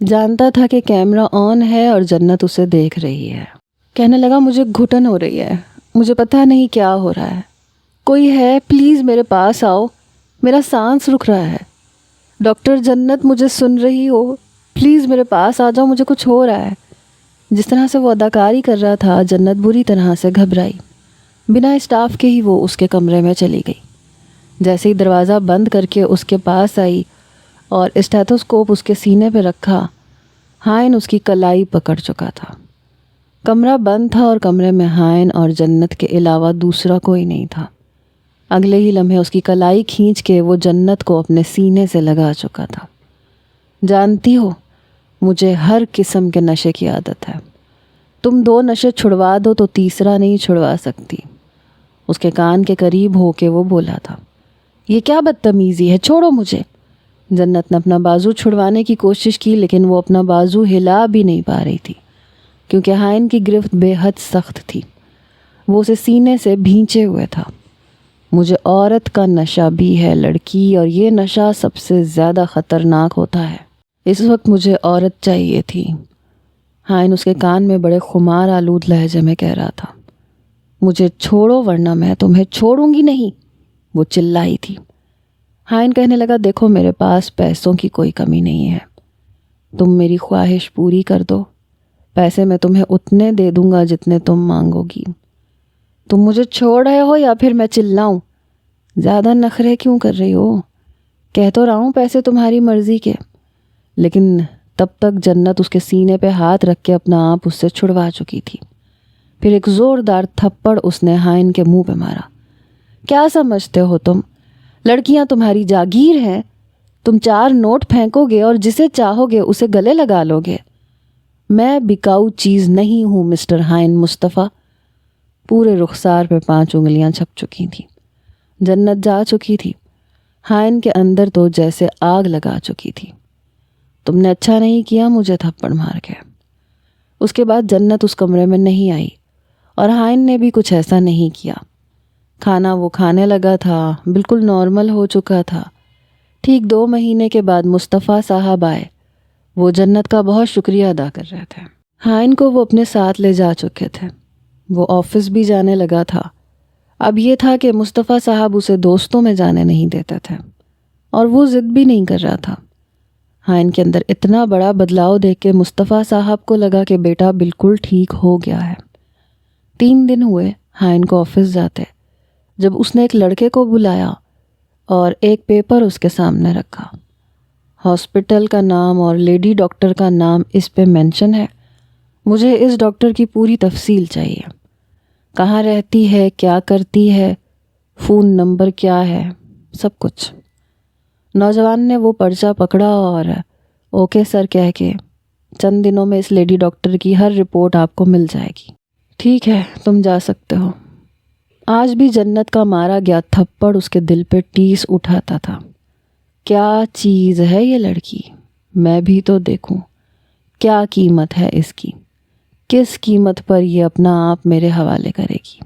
Speaker 1: جانتا تھا کہ کیمرہ آن ہے اور جنت اسے دیکھ رہی ہے۔ کہنے لگا، مجھے گھٹن ہو رہی ہے، مجھے پتہ نہیں کیا ہو رہا ہے، کوئی ہے پلیز میرے پاس آؤ، میرا سانس رک رہا ہے، ڈاکٹر جنت مجھے سن رہی ہو، پلیز میرے پاس آ جاؤ، مجھے کچھ ہو رہا ہے۔ جس طرح سے وہ اداکاری کر رہا تھا، جنت بری طرح سے گھبرائی، بنا اسٹاف کے ہی وہ اس کے کمرے میں چلی گئی۔ جیسے ہی دروازہ بند کر کے اس کے پاس آئی اور اسٹیتھوسکوپ اس کے سینے پہ رکھا، ہائن اس کی کلائی پکڑ چکا تھا۔ کمرہ بند تھا اور کمرے میں ہائن اور جنت کے علاوہ دوسرا کوئی نہیں تھا۔ اگلے ہی لمحے اس کی کلائی کھینچ کے وہ جنت کو اپنے سینے سے لگا چکا تھا۔ جانتی ہو، مجھے ہر قسم کے نشے کی عادت ہے، تم 2 نشے چھڑوا دو تو تیسرا نہیں چھڑوا سکتی۔ اس کے کان کے قریب ہو کے وہ بولا تھا، یہ کیا بدتمیزی ہے، چھوڑو مجھے۔ جنت نے اپنا بازو چھڑوانے کی کوشش کی، لیکن وہ اپنا بازو ہلا بھی نہیں پا رہی تھی، کیونکہ ہائن کی گرفت بے حد سخت تھی، وہ اسے سینے سے بھینچے ہوئے تھا۔ مجھے عورت کا نشہ بھی ہے لڑکی، اور یہ نشہ سب سے زیادہ خطرناک ہوتا ہے، اس وقت مجھے عورت چاہیے تھی۔ ہائن اس کے کان میں بڑے خمار آلود لہجے میں کہہ رہا تھا، مجھے چھوڑو ورنہ میں تمہیں چھوڑوں گی نہیں، وہ چلائی تھی۔ ہائن کہنے لگا، دیکھو میرے پاس پیسوں کی کوئی کمی نہیں ہے، تم میری خواہش پوری کر دو، پیسے میں تمہیں اتنے دے دوں گا جتنے تم مانگو گی۔ تم مجھے چھوڑ رہے ہو یا پھر میں چلاؤں؟ زیادہ نخرے کیوں کر رہی ہو؟ کہہ تو رہا ہوں پیسے تمہاری مرضی کے۔ لیکن تب تک جنت اس کے سینے پہ ہاتھ رکھ کے اپنا آپ اس سے چھڑوا چکی تھی۔ پھر ایک زوردار تھپڑ اس نے ہائن کے منہ پہ مارا۔ کیا سمجھتے ہو تم؟ لڑکیاں تمہاری جاگیر ہیں، تم 4 نوٹ پھینکو گے اور جسے چاہو گے اسے گلے لگا لو گے۔ میں بکاؤ چیز نہیں ہوں مسٹر ہائن مصطفیٰ۔ پورے رخسار پہ 5 انگلیاں چھپ چکی تھیں۔ جنت جا چکی تھی۔ ہائن کے اندر تو جیسے آگ لگا چکی تھی۔ تم نے اچھا نہیں کیا مجھے تھپڑ مار کے۔ اس کے بعد جنت اس کمرے میں نہیں آئی اور ہائن نے بھی کچھ ایسا نہیں کیا۔ کھانا وہ کھانے لگا تھا، بالکل نارمل ہو چکا تھا۔ ٹھیک 2 مہینے کے بعد مصطفیٰ صاحب آئے۔ وہ جنت کا بہت شکریہ ادا کر رہے تھے۔ ہائن کو وہ اپنے ساتھ لے جا چکے تھے۔ وہ آفس بھی جانے لگا تھا۔ اب یہ تھا کہ مصطفیٰ صاحب اسے دوستوں میں جانے نہیں دیتے تھے اور وہ ضد بھی نہیں کر رہا تھا۔ ہائن کے اندر اتنا بڑا بدلاؤ دیکھ کے مصطفیٰ صاحب کو لگا کہ بیٹا بالکل ٹھیک ہو گیا ہے۔ 3 دن ہوئے ہائن کو آفس جاتے جب اس نے ایک لڑکے کو بلایا اور ایک پیپر اس کے سامنے رکھا۔ ہاسپٹل کا نام اور لیڈی ڈاکٹر کا نام اس پہ مینشن ہے۔ مجھے اس ڈاکٹر کی پوری تفصیل چاہیے، کہاں رہتی ہے، کیا کرتی ہے، فون نمبر کیا ہے، سب کچھ۔ نوجوان نے وہ پرچہ پکڑا اور اوکے سر کہہ کے، چند دنوں میں اس لیڈی ڈاکٹر کی ہر رپورٹ آپ کو مل جائے گی۔ ٹھیک ہے، تم جا سکتے ہو۔ آج بھی جنت کا مارا گیا تھپڑ اس کے دل پہ ٹیس اٹھاتا تھا۔ کیا چیز ہے یہ لڑکی، میں بھی تو دیکھوں کیا قیمت ہے اس کی، کس قیمت پر یہ اپنا آپ میرے حوالے کرے گی۔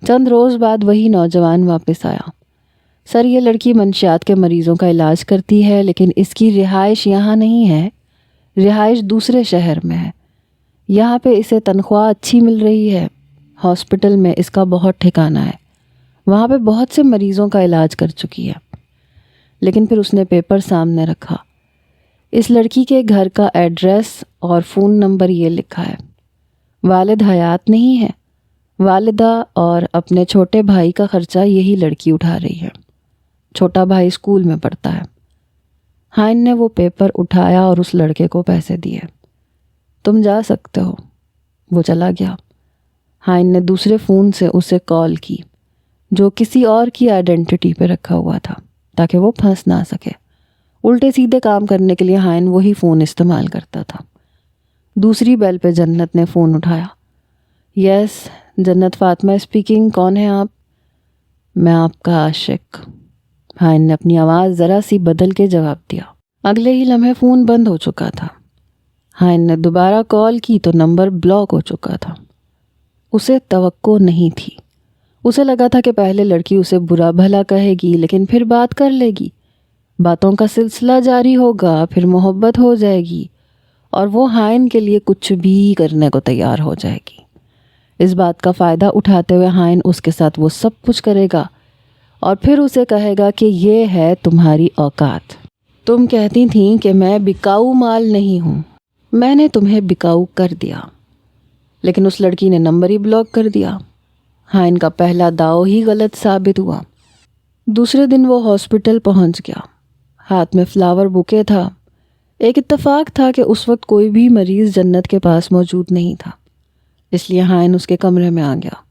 Speaker 1: چند روز بعد وہی نوجوان واپس آیا۔ سر یہ لڑکی منشیات کے مریضوں کا علاج کرتی ہے لیکن اس کی رہائش یہاں نہیں ہے، رہائش دوسرے شہر میں ہے۔ یہاں پہ اسے تنخواہ اچھی مل رہی ہے، ہاسپٹل میں اس کا بہت ٹھکانہ ہے، وہاں پہ بہت سے مریضوں کا علاج کر چکی ہے۔ لیکن پھر اس نے پیپر سامنے رکھا۔ اس لڑکی کے گھر کا ایڈریس اور فون نمبر یہ لکھا ہے۔ والد حیات نہیں ہے، والدہ اور اپنے چھوٹے بھائی کا خرچہ یہی لڑکی اٹھا رہی ہے۔ چھوٹا بھائی اسکول میں پڑھتا ہے۔ ہائن نے وہ پیپر اٹھایا اور اس لڑکے کو پیسے دیے۔ تم جا سکتے ہو۔ وہ چلا گیا۔ ہائن نے دوسرے فون سے اسے کال کی جو کسی اور کی آئیڈینٹی پہ رکھا ہوا تھا تاکہ وہ پھنس نہ سکے۔ الٹے سیدھے کام کرنے کے لیے ہائن وہی فون استعمال کرتا تھا۔ دوسری بیل پہ جنت نے فون اٹھایا۔ یس، جنت فاطمہ اسپیکنگ، کون ہے آپ؟ میں آپ کا عاشق۔ ہائن نے اپنی آواز ذرا سی بدل کے جواب دیا۔ اگلے ہی لمحے فون بند ہو چکا تھا۔ ہائن نے دوبارہ کال کی تو نمبر بلاک ہو چکا تھا۔ اسے توقع نہیں تھی۔ اسے لگا تھا کہ پہلے لڑکی اسے برا بھلا کہے گی لیکن پھر بات کر لے گی، باتوں کا سلسلہ جاری ہوگا، پھر محبت ہو جائے گی اور وہ ہائن کے لیے کچھ بھی کرنے کو تیار ہو جائے گی۔ اس بات کا فائدہ اٹھاتے ہوئے ہائن اس کے ساتھ وہ سب کچھ کرے گا اور پھر اسے کہے گا کہ یہ ہے تمہاری اوقات۔ تم کہتی تھیں کہ میں بکاؤ مال نہیں ہوں، میں نے تمہیں بکاؤ کر دیا۔ لیکن اس لڑکی نے نمبر ہی بلاک کر دیا۔ ہائن کا پہلا داؤ ہی غلط ثابت ہوا۔ دوسرے دن وہ ہاسپٹل پہنچ گیا۔ ہاتھ میں فلاور بوکے تھا۔ ایک اتفاق تھا کہ اس وقت کوئی بھی مریض جنت کے پاس موجود نہیں تھا، اس لیے ہائن اس کے کمرے میں آ گیا۔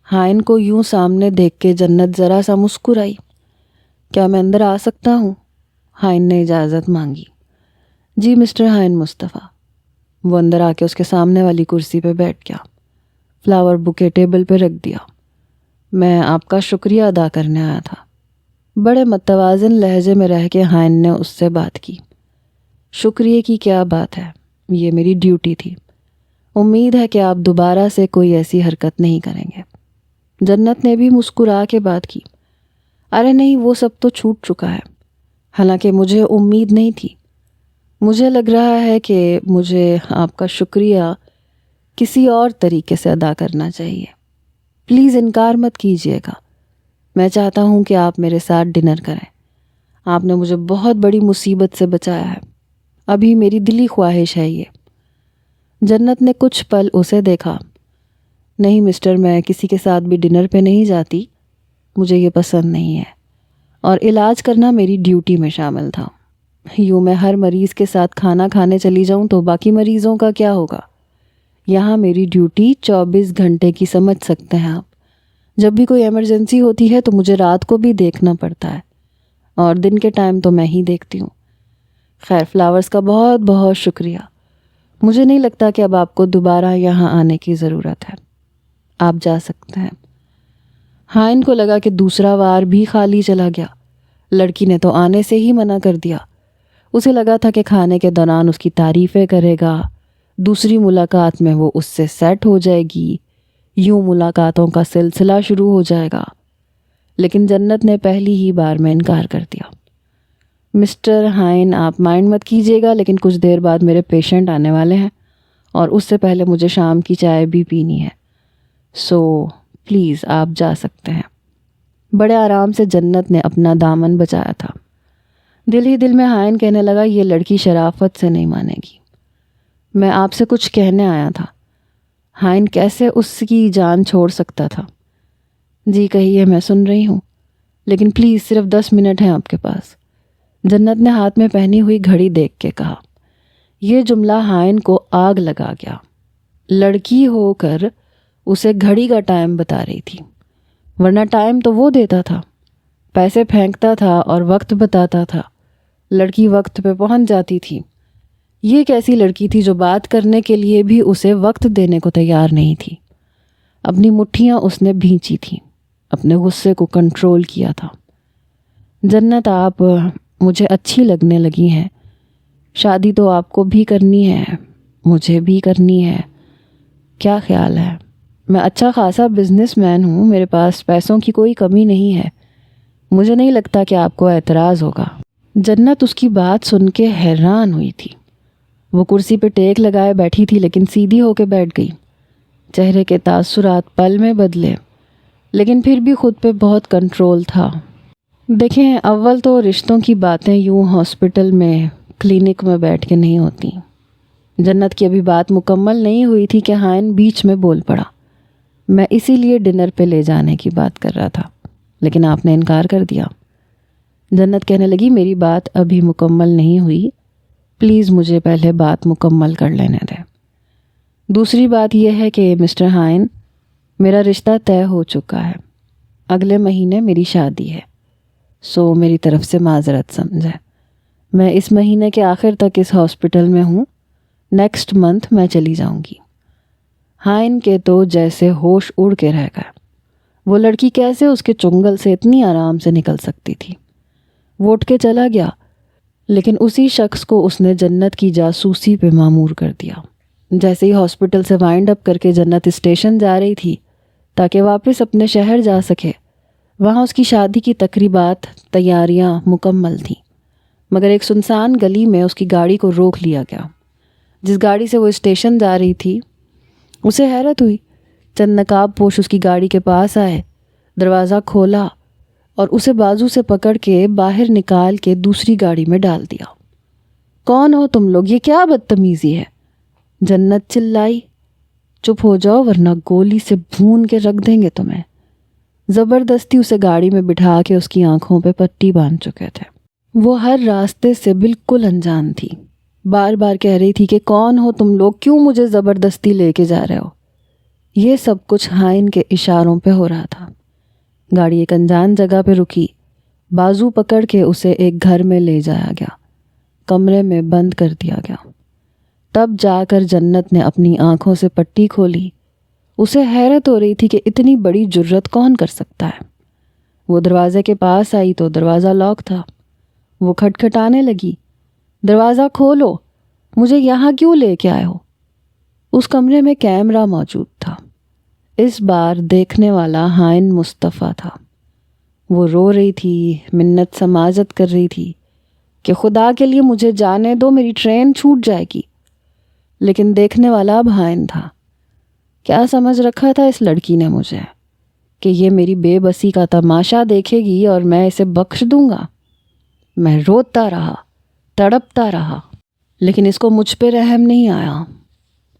Speaker 1: ہائن کو یوں سامنے دیکھ کے جنت ذرا سا مسکرائی۔ کیا میں اندر آ سکتا ہوں؟ ہائن نے اجازت مانگی۔ جی مسٹر ہائن مصطفیٰ۔ وہ اندر آ کے اس کے سامنے والی کرسی پہ بیٹھ گیا۔ فلاور بوکے ٹیبل پہ رکھ دیا۔ میں آپ کا شکریہ ادا کرنے آیا تھا۔ بڑے متوازن لہجے میں رہ کے ہائن نے اس سے بات کی۔ شکریہ کی کیا بات ہے، یہ میری ڈیوٹی تھی۔ امید ہے کہ آپ دوبارہ سے کوئی ایسی حرکت نہیں کریں گے۔ جنت نے بھی مسکرا کے بات کی۔ ارے نہیں، وہ سب تو چھوٹ چکا ہے، حالانکہ مجھے امید نہیں تھی۔ مجھے لگ رہا ہے کہ مجھے آپ کا شکریہ کسی اور طریقے سے ادا کرنا چاہیے۔ پلیز انکار مت کیجیے گا، میں چاہتا ہوں کہ آپ میرے ساتھ ڈنر کریں۔ آپ نے مجھے بہت بڑی مصیبت سے بچایا ہے، ابھی میری دلی خواہش ہے یہ۔ جنت نے کچھ پل اسے دیکھا۔ نہیں مسٹر، میں کسی کے ساتھ بھی ڈنر پہ نہیں جاتی، مجھے یہ پسند نہیں ہے، اور علاج کرنا میری ڈیوٹی میں شامل تھا۔ یوں میں ہر مریض کے ساتھ کھانا کھانے چلی جاؤں تو باقی مریضوں کا کیا ہوگا؟ یہاں میری ڈیوٹی 24 گھنٹے کی، سمجھ سکتے ہیں آپ۔ جب بھی کوئی ایمرجنسی ہوتی ہے تو مجھے رات کو بھی دیکھنا پڑتا ہے اور دن کے ٹائم تو میں ہی دیکھتی ہوں۔ خیر، فلاورز کا بہت بہت شکریہ۔ مجھے نہیں لگتا کہ اب آپ کو دوبارہ یہاں آنے کی ضرورت ہے، آپ جا سکتے ہیں۔ ہائن کو لگا کہ دوسرا وار بھی خالی چلا گیا۔ لڑکی نے تو آنے سے ہی منع کر دیا۔ اسے لگا تھا کہ کھانے کے دوران اس کی تعریفیں کرے گا، دوسری ملاقات میں وہ اس سے سیٹ ہو جائے گی، یوں ملاقاتوں کا سلسلہ شروع ہو جائے گا۔ لیکن جنت نے پہلی ہی بار میں انکار کر دیا۔ مسٹر ہائن، آپ مائنڈ مت کیجیے گا، لیکن کچھ دیر بعد میرے پیشنٹ آنے والے ہیں اور اس سے پہلے مجھے شام کی چائے بھی پینی ہے، سو پلیز آپ جا سکتے ہیں۔ بڑے آرام سے جنت نے اپنا دامن بچایا تھا۔ دل ہی دل میں ہائن کہنے لگا، یہ لڑکی شرافت سے نہیں مانے گی۔ میں آپ سے کچھ کہنے آیا تھا۔ ہائن کیسے اس کی جان چھوڑ سکتا تھا؟ جی کہیے، میں سن رہی ہوں، لیکن پلیز صرف 10 منٹ ہیں آپ کے پاس۔ جنت نے ہاتھ میں پہنی ہوئی گھڑی دیکھ کے کہا۔ یہ جملہ ہائن کو آگ لگا گیا۔ لڑکی ہو کر اسے گھڑی کا ٹائم بتا رہی تھی، ورنہ ٹائم تو وہ دیتا تھا، پیسے پھینکتا تھا اور وقت بتاتا تھا۔ لڑکی وقت پہ پہنچ جاتی تھی۔ یہ کیسی لڑکی تھی جو بات کرنے کے لیے بھی اسے وقت دینے کو تیار نہیں تھی؟ اپنی مٹھیاں اس نے بھینچی تھیں، اپنے غصے کو کنٹرول کیا تھا۔ جنت، آپ مجھے اچھی لگنے لگی ہیں۔ شادی تو آپ کو بھی کرنی ہے، مجھے بھی کرنی ہے۔ کیا خیال ہے؟ میں اچھا خاصا بزنس مین ہوں، میرے پاس پیسوں کی کوئی کمی نہیں ہے، مجھے نہیں لگتا کہ آپ کو اعتراض ہوگا۔ جنت اس کی بات سن کے حیران ہوئی تھی۔ وہ کرسی پہ ٹیک لگائے بیٹھی تھی، لیکن سیدھی ہو کے بیٹھ گئی۔ چہرے کے تاثرات پل میں بدلے، لیکن پھر بھی خود پہ بہت کنٹرول تھا۔ دیکھیں، اول تو رشتوں کی باتیں یوں ہاسپٹل میں، کلینک میں بیٹھ کے نہیں ہوتی۔ جنت کی ابھی بات مکمل نہیں ہوئی تھی کہ ہائن بیچ میں بول پڑا۔ میں اسی لیے ڈنر پہ لے جانے کی بات کر رہا تھا، لیکن آپ نے انکار کر دیا۔ جنت کہنے لگی، میری بات ابھی مکمل نہیں ہوئی، پلیز مجھے پہلے بات مکمل کر لینے دیں۔ دوسری بات یہ ہے کہ مسٹر ہائن، میرا رشتہ طے ہو چکا ہے، اگلے مہینے میری شادی ہے، سو میری طرف سے معذرت سمجھیں۔ میں اس مہینے کے آخر تک اس ہاسپٹل میں ہوں، نیکسٹ منتھ میں چلی جاؤں گی۔ ہائن کے تو جیسے ہوش اڑ کے رہ گئے۔ وہ لڑکی کیسے اس کے چنگل سے اتنی آرام سے نکل سکتی تھی؟ وہ اٹھ کے چلا گیا، لیکن اسی شخص کو اس نے جنت کی جاسوسی پہ مامور کر دیا۔ جیسے ہی ہاسپٹل سے وائنڈ اپ کر کے جنت اسٹیشن جا رہی تھی تاکہ واپس اپنے شہر جا سکے، وہاں اس کی شادی کی تقریبات، تیاریاں مکمل تھیں، مگر ایک سنسان گلی میں اس کی گاڑی کو روک لیا گیا۔ جس گاڑی سے وہ اسٹیشن جا رہی تھی، اسے حیرت ہوئی۔ چند نقاب پوش اس کی گاڑی کے پاس آئے، دروازہ کھولا اور اسے بازو سے پکڑ کے باہر نکال کے دوسری گاڑی میں ڈال دیا۔ کون ہو تم لوگ؟ یہ کیا بدتمیزی ہے؟ جنت چلائی۔ چپ ہو جاؤ ورنہ گولی سے بھون کے رکھ دیں گے تمہیں۔ زبردستی اسے گاڑی میں بٹھا کے اس کی آنکھوں پہ پٹی باندھ چکے تھے۔ وہ ہر راستے سے بالکل انجان تھی، بار بار کہہ رہی تھی کہ کون ہو تم لوگ، کیوں مجھے زبردستی لے کے جا رہے ہو؟ یہ سب کچھ ہائن کے اشاروں پہ ہو رہا تھا۔ گاڑی ایک انجان جگہ پہ رکی، بازو پکڑ کے اسے ایک گھر میں لے جایا گیا، کمرے میں بند کر دیا گیا۔ تب جا کر جنت نے اپنی آنکھوں سے پٹی کھولی۔ اسے حیرت ہو رہی تھی کہ اتنی بڑی جرت کون کر سکتا ہے۔ وہ دروازے کے پاس آئی تو دروازہ لاک تھا۔ وہ کھٹکھٹانے لگی، دروازہ کھولو، مجھے یہاں کیوں لے کے آئے ہو؟ اس کمرے میں کیمرہ موجود تھا۔ اس بار دیکھنے والا ہائن مصطفیٰ تھا۔ وہ رو رہی تھی، منت سماجت کر رہی تھی کہ خدا کے لیے مجھے جانے دو، میری ٹرین چھوٹ جائے گی۔ لیکن دیکھنے والا اب ہائن تھا۔ کیا سمجھ رکھا تھا اس لڑکی نے مجھے کہ یہ میری بے بسی کا تماشا دیکھے گی اور میں اسے بخش دوں گا؟ میں روتا رہا، تڑپتا رہا، لیکن اس کو مجھ پہ رحم نہیں آیا،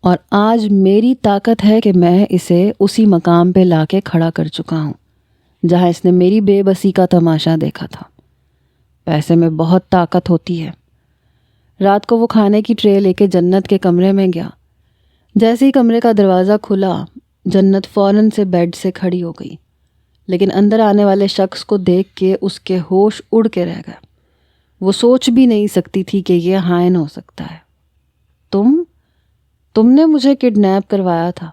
Speaker 1: اور آج میری طاقت ہے کہ میں اسے اسی مقام پہ لا کے کھڑا کر چکا ہوں جہاں اس نے میری بے بسی کا تماشا دیکھا تھا۔ پیسے میں بہت طاقت ہوتی ہے۔ رات کو وہ کھانے کی ٹرے لے کے جنت کے کمرے میں گیا۔ جیسے ہی کمرے کا دروازہ کھلا، جنت فوراً سے بیڈ سے کھڑی ہو گئی۔ لیکن اندر آنے والے شخص کو دیکھ کے اس کے ہوش اڑ کے رہ گئے۔ وہ سوچ بھی نہیں سکتی تھی کہ یہ ہائن ہو سکتا ہے۔ تم نے مجھے کڈنیپ کروایا تھا،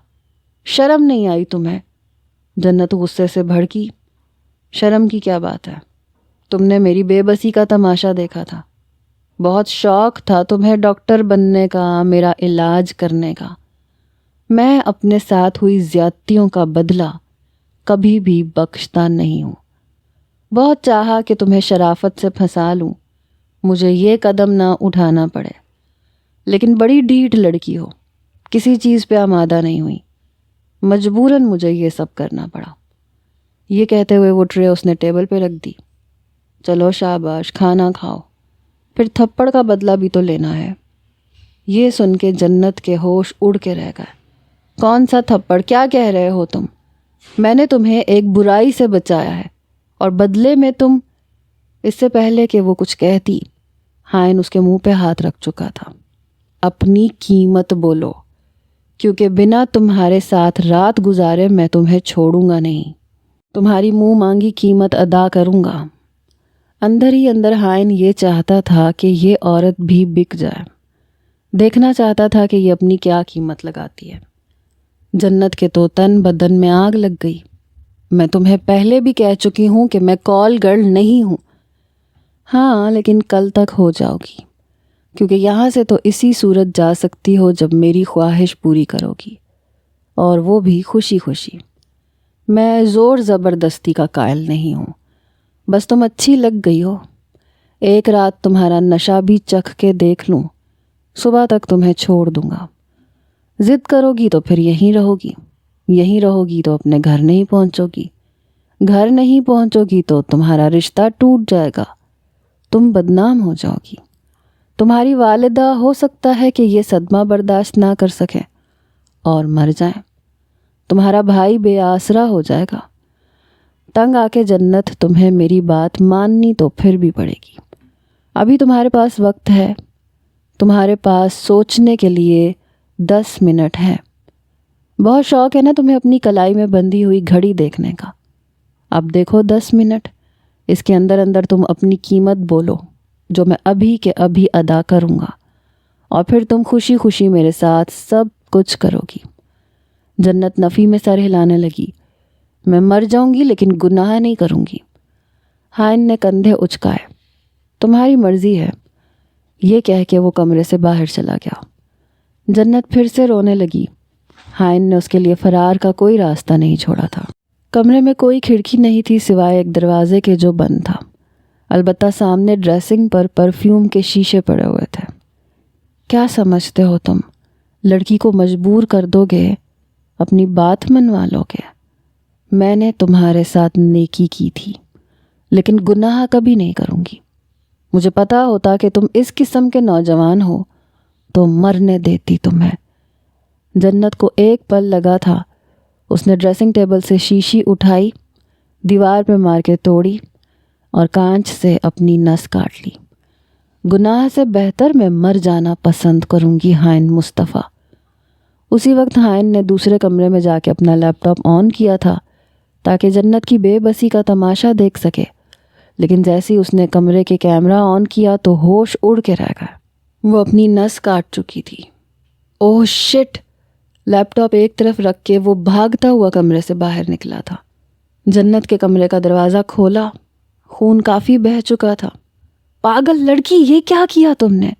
Speaker 1: شرم نہیں آئی تمہیں؟ جنت غصے سے بھڑکی۔ شرم کی کیا بات ہے؟ تم نے میری بے بسی کا تماشا دیکھا تھا، بہت شوق تھا تمہیں ڈاکٹر بننے کا، میرا علاج کرنے کا۔ میں اپنے ساتھ ہوئی زیادتیوں کا بدلہ کبھی بھی بخشتا نہیں ہوں۔ بہت چاہا کہ تمہیں شرافت سے پھنسا لوں، مجھے یہ قدم نہ اٹھانا پڑے، لیکن بڑی ڈھیٹ لڑکی ہو، کسی چیز پہ آمادہ نہیں ہوئی، مجبوراً مجھے یہ سب کرنا پڑا۔ یہ کہتے ہوئے وہ ٹرے اس نے ٹیبل پہ رکھ دی۔ چلو شاباش، کھانا کھاؤ، پھر تھپڑ کا بدلہ بھی تو لینا ہے۔ یہ سن کے جنت کے ہوش اڑ کے رہ گئے۔ کون سا تھپڑ؟ کیا کہہ رہے ہو تم؟ میں نے تمہیں ایک برائی سے بچایا ہے اور بدلے میں تم… اس سے پہلے کہ وہ کچھ کہتی، ہائن اس کے منہ پہ ہاتھ رکھ چکا تھا۔ اپنی قیمت بولو، کیونکہ بنا تمہارے ساتھ رات گزارے میں تمہیں چھوڑوں گا نہیں، تمہاری منہ مانگی قیمت ادا کروں گا۔ اندر ہی اندر ہائن یہ چاہتا تھا کہ یہ عورت بھی بک جائے، دیکھنا چاہتا تھا کہ یہ اپنی کیا قیمت لگاتی ہے۔ جنت کے تو تن بدن میں آگ لگ گئی۔ میں تمہیں پہلے بھی کہہ چکی ہوں کہ میں کال گرل نہیں ہوں۔ ہاں، لیکن کل تک ہو جاؤ گی، کیونکہ یہاں سے تو اسی صورت جا سکتی ہو جب میری خواہش پوری کرو گی، اور وہ بھی خوشی خوشی۔ میں زور زبردستی کا قائل نہیں ہوں، بس تم اچھی لگ گئی ہو۔ ایک رات تمہارا نشہ بھی چکھ کے دیکھ لوں، صبح تک تمہیں چھوڑ دوں گا۔ ضد کرو گی تو پھر یہیں رہو گی، یہیں رہو گی تو اپنے گھر نہیں پہنچو گی، گھر نہیں پہنچو گی تو تمہارا رشتہ ٹوٹ جائے گا، تم بدنام ہو جاؤ گی۔ تمہاری والدہ ہو سکتا ہے کہ یہ صدمہ برداشت نہ کر سکے اور مر جائیں، تمہارا بھائی بے آسرا ہو جائے گا۔ تنگ آ کے جنت تمہیں میری بات ماننی تو پھر بھی پڑے گی۔ ابھی تمہارے پاس وقت ہے، تمہارے پاس سوچنے کے لیے 10 منٹ ہے۔ بہت شوق ہے نا تمہیں اپنی کلائی میں بندھی ہوئی گھڑی دیکھنے کا؟ اب دیکھو 10 منٹ، اس کے اندر اندر تم اپنی قیمت بولو جو میں ابھی کے ابھی ادا کروں گا، اور پھر تم خوشی خوشی میرے ساتھ سب کچھ کرو گی۔ جنت نفی میں سر ہلانے لگی۔ میں مر جاؤں گی لیکن گناہ نہیں کروں گی۔ ہائن نے کندھے اچکائے۔ تمہاری مرضی ہے، یہ کہہ کے وہ کمرے سے باہر چلا گیا۔ جنت پھر سے رونے لگی۔ ہائن نے اس کے لیے فرار کا کوئی راستہ نہیں چھوڑا تھا۔ کمرے میں کوئی کھڑکی نہیں تھی سوائے ایک دروازے کے جو بند تھا، البتہ سامنے ڈریسنگ پر پرفیوم کے شیشے پڑے ہوئے تھے۔ کیا سمجھتے ہو تم؟ لڑکی کو مجبور کر دو گے، اپنی بات منوا لو گے؟ میں نے تمہارے ساتھ نیکی کی تھی، لیکن گناہ کبھی نہیں کروں گی۔ مجھے پتا ہوتا کہ تم اس قسم کے نوجوان ہو تو مرنے دیتی تمہیں۔ جنت کو ایک پل لگا تھا۔ اس نے ڈریسنگ ٹیبل سے شیشی اٹھائی، دیوار پہ مار کے توڑی اور کانچ سے اپنی نس کاٹ لی۔ گناہ سے بہتر میں مر جانا پسند کروں گی ہائن مصطفیٰ۔ اسی وقت ہائن نے دوسرے کمرے میں جا کے اپنا لیپ ٹاپ آن کیا تھا تاکہ جنت کی بے بسی کا تماشا دیکھ سکے، لیکن جیسے ہی اس نے کمرے کے کیمرہ آن کیا تو ہوش اڑ کے رہ گئے۔ وہ اپنی نس کاٹ چکی تھی۔ اوہ شٹ! لیپ ٹاپ ایک طرف رکھ کے وہ بھاگتا ہوا کمرے سے باہر نکلا تھا۔ جنت کے کمرے کا دروازہ کھولا، خون کافی بہہ چکا تھا۔ پاگل لڑکی، یہ کیا کیا تم نے؟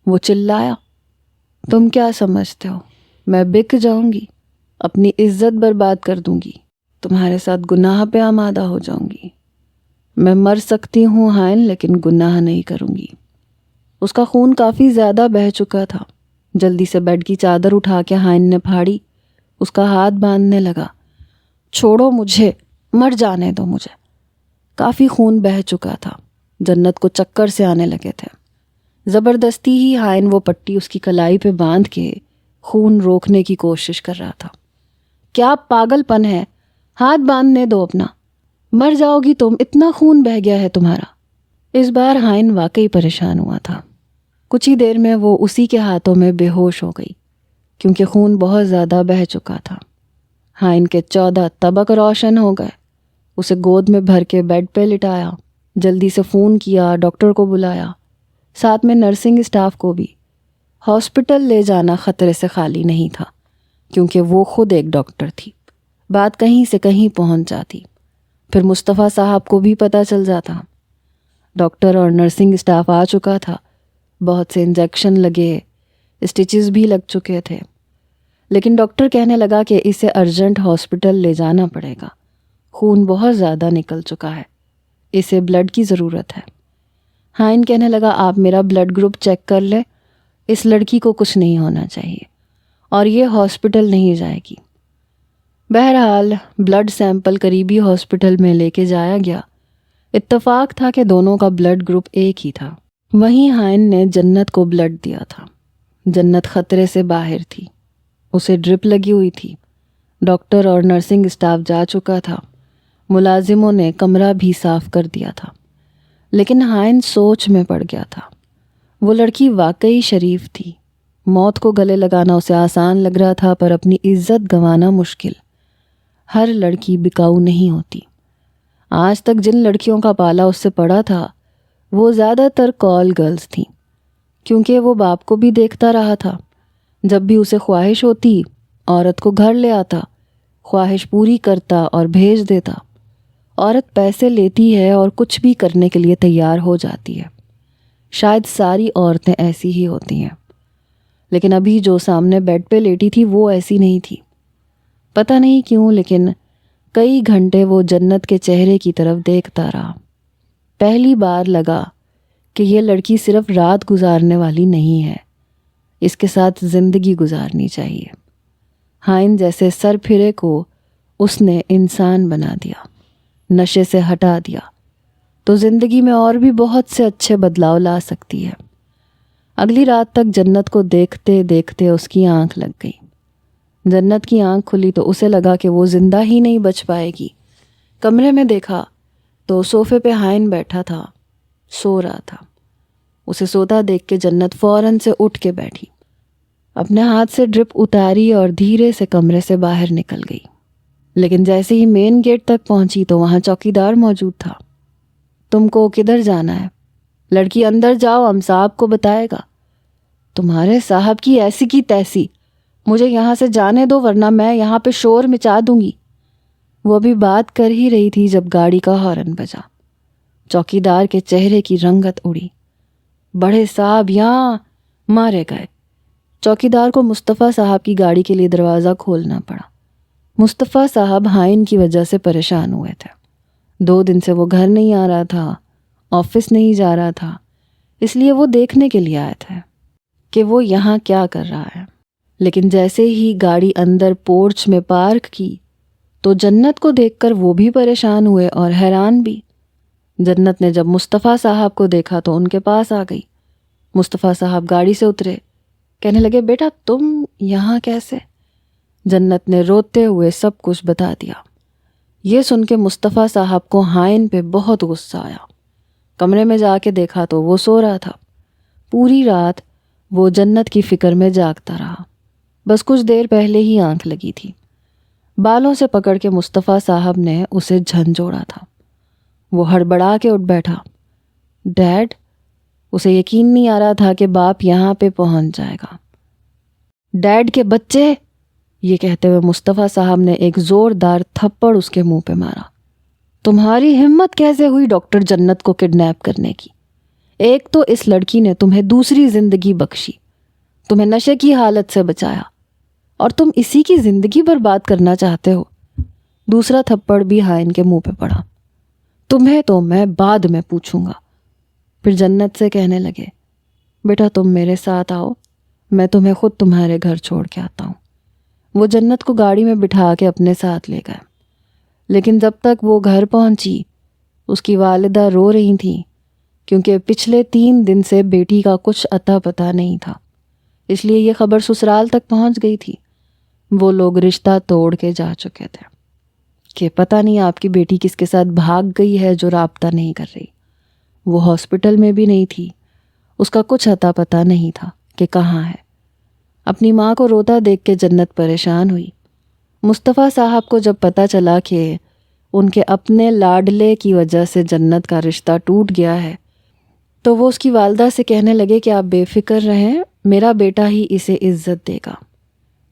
Speaker 1: وہ چلایا۔ تم کیا سمجھتے ہو میں بک جاؤں گی؟ اپنی عزت برباد کر دوں گی، تمہارے ساتھ گناہ پہ آمادہ ہو جاؤں گی۔ میں مر سکتی ہوں ہائن، لیکن گناہ نہیں کروں گی۔ اس کا خون کافی زیادہ بہہ چکا تھا۔ جلدی سے بیڈ کی چادر اٹھا کے ہائن نے پھاڑی، اس کا ہاتھ باندھنے لگا۔ چھوڑو مجھے، مر جانے دو مجھے۔ کافی خون بہہ چکا تھا، جنت کو چکر سے آنے لگے تھے۔ زبردستی ہی ہائن وہ پٹی اس کی کلائی پہ باندھ کے خون روکنے کی کوشش کر رہا تھا۔ کیا پاگل پن ہے؟ ہاتھ باندھنے دو اپنا، مر جاؤ گی تم، اتنا خون بہہ گیا ہے تمہارا۔ اس بار ہائن واقعی پریشان ہوا تھا۔ کچھ ہی دیر میں وہ اسی کے ہاتھوں میں بے ہوش ہو گئی، کیونکہ خون بہت زیادہ بہہ چکا تھا۔ ہائن کے 14 طبق روشن ہو گئے، اسے گود میں بھر کے بیڈ پہ لٹایا، جلدی سے فون کیا، ڈاکٹر کو بلایا، ساتھ میں نرسنگ اسٹاف کو بھی۔ ہاسپٹل لے جانا خطرے سے خالی نہیں تھا، کیونکہ وہ خود ایک ڈاکٹر تھی۔ بات کہیں سے کہیں پہنچ جاتی، پھر مصطفیٰ صاحب کو بھی پتہ چل جاتا۔ ڈاکٹر اور نرسنگ اسٹاف آ چکا تھا، بہت سے انجیکشن لگے، اسٹچز بھی لگ چکے تھے، لیکن ڈاکٹر کہنے لگا کہ اسے ارجنٹ ہاسپٹل لے جانا پڑے گا، خون بہت زیادہ نکل چکا ہے، اسے بلڈ کی ضرورت ہے۔ ہائن کہنے لگا آپ میرا بلڈ گروپ چیک کر لیں، اس لڑکی کو کچھ نہیں ہونا چاہیے اور یہ ہاسپٹل نہیں جائے گی۔ بہرحال بلڈ سیمپل قریبی ہاسپٹل میں لے کے جایا گیا۔ اتفاق تھا کہ دونوں کا بلڈ گروپ ایک ہی تھا۔ وہیں ہائن نے جنت کو بلڈ دیا تھا۔ جنت خطرے سے باہر تھی، اسے ڈرپ لگی ہوئی تھی۔ ڈاکٹر اور نرسنگ اسٹاف جا چکا تھا، ملازموں نے کمرہ بھی صاف کر دیا تھا، لیکن ہائن سوچ میں پڑ گیا تھا۔ وہ لڑکی واقعی شریف تھی، موت کو گلے لگانا اسے آسان لگ رہا تھا، پر اپنی عزت گنوانا مشکل۔ ہر لڑکی بکاؤ نہیں ہوتی۔ آج تک جن لڑکیوں کا پالا اس سے پڑا تھا وہ زیادہ تر کال گرلز تھیں، کیونکہ وہ باپ کو بھی دیکھتا رہا تھا۔ جب بھی اسے خواہش ہوتی عورت کو گھر لے آتا، خواہش پوری کرتا اور بھیج دیتا۔ عورت پیسے لیتی ہے اور کچھ بھی کرنے کے لیے تیار ہو جاتی ہے۔ شاید ساری عورتیں ایسی ہی ہوتی ہیں، لیکن ابھی جو سامنے بیڈ پہ لیٹی تھی وہ ایسی نہیں تھی۔ پتہ نہیں کیوں، لیکن کئی گھنٹے وہ جنت کے چہرے کی طرف دیکھتا رہا۔ پہلی بار لگا کہ یہ لڑکی صرف رات گزارنے والی نہیں ہے، اس کے ساتھ زندگی گزارنی چاہیے۔ ہائن جیسے سر پھرے کو اس نے انسان بنا دیا، نشے سے ہٹا دیا، تو زندگی میں اور بھی بہت سے اچھے بدلاؤ لا سکتی ہے۔ اگلی رات تک جنت کو دیکھتے دیکھتے اس کی آنکھ لگ گئی۔ جنت کی آنکھ کھلی تو اسے لگا کہ وہ زندہ ہی نہیں بچ پائے گی۔ کمرے میں دیکھا تو صوفے پہ ہائن بیٹھا تھا، سو رہا تھا۔ اسے سوتا دیکھ کے جنت فوراً سے اٹھ کے بیٹھی، اپنے ہاتھ سے ڈرپ اتاری اور دھیرے سے کمرے سے باہر نکل گئی۔ لیکن جیسے ہی مین گیٹ تک پہنچی تو وہاں چوکیدار موجود تھا۔ تم کو کدھر جانا ہے؟ لڑکی اندر جاؤ، ہم صاحب کو بتائے گا۔ تمہارے صاحب کی ایسی کی تیسی، مجھے یہاں سے جانے دو ورنہ میں یہاں پہ شور مچا دوں گی۔ وہ ابھی بات کر ہی رہی تھی جب گاڑی کا ہارن بجا۔ چوکیدار کے چہرے کی رنگت اڑی۔ بڑے صاحب یہاں، مارے گئے۔ چوکیدار کو مصطفیٰ صاحب کی گاڑی کے لیے دروازہ کھولنا پڑا۔ مصطفیٰ صاحب ہائن کی وجہ سے پریشان ہوئے تھے۔ 2 دن سے وہ گھر نہیں آ رہا تھا، آفس نہیں جا رہا تھا، اس لیے وہ دیکھنے کے لیے آئے تھے کہ وہ یہاں کیا کر رہا ہے۔ لیکن جیسے ہی گاڑی اندر پورچ میں پارک کی تو جنت کو دیکھ کر وہ بھی پریشان ہوئے اور حیران بھی۔ جنت نے جب مصطفیٰ صاحب کو دیکھا تو ان کے پاس آ گئی۔ مصطفیٰ صاحب گاڑی سے اترے، کہنے لگے بیٹا تم یہاں کیسے؟ جنت نے روتے ہوئے سب کچھ بتا دیا۔ یہ سن کے مصطفیٰ صاحب کو ہائن پہ بہت غصہ آیا۔ کمرے میں جا کے دیکھا تو وہ سو رہا تھا۔ پوری رات وہ جنت کی فکر میں جاگتا رہا، بس کچھ دیر پہلے ہی آنکھ لگی تھی۔ بالوں سے پکڑ کے مصطفیٰ صاحب نے اسے جھنجھوڑا تھا۔ وہ ہڑبڑا کے اٹھ بیٹھا۔ ڈیڈ؟ اسے یقین نہیں آ رہا تھا کہ باپ یہاں پہ پہنچ جائے گا۔ ڈیڈ کے بچے! یہ کہتے ہوئے مصطفیٰ صاحب نے ایک زوردار تھپڑ اس کے منہ پہ مارا۔ تمہاری ہمت کیسے ہوئی ڈاکٹر جنت کو کڈنیپ کرنے کی؟ ایک تو اس لڑکی نے تمہیں دوسری زندگی بخشی، تمہیں نشے کی حالت سے بچایا، اور تم اسی کی زندگی برباد کرنا چاہتے ہو۔ دوسرا تھپڑ بھی ہائن کے منہ پہ پڑا۔ تمہیں تو میں بعد میں پوچھوں گا۔ پھر جنت سے کہنے لگے بیٹا تم میرے ساتھ آؤ، میں تمہیں خود تمہارے گھر چھوڑ کے آتا ہوں۔ وہ جنت کو گاڑی میں بٹھا کے اپنے ساتھ لے گئے، لیکن جب تک وہ گھر پہنچی اس کی والدہ رو رہی تھیں، کیونکہ پچھلے 3 دن سے بیٹی کا کچھ اتا پتہ نہیں تھا، اس لیے یہ خبر سسرال تک پہنچ گئی تھی۔ وہ لوگ رشتہ توڑ کے جا چکے تھے کہ پتہ نہیں آپ کی بیٹی کس کے ساتھ بھاگ گئی ہے جو رابطہ نہیں کر رہی۔ وہ ہاسپٹل میں بھی نہیں تھی، اس کا کچھ اتا پتہ نہیں تھا کہ کہاں ہے۔ اپنی ماں کو روتا دیکھ کے جنت پریشان ہوئی۔ مصطفیٰ صاحب کو جب پتہ چلا کہ ان کے اپنے لاڈلے کی وجہ سے جنت کا رشتہ ٹوٹ گیا ہے، تو وہ اس کی والدہ سے کہنے لگے کہ آپ بے فکر رہیں، میرا بیٹا ہی اسے عزت دے گا۔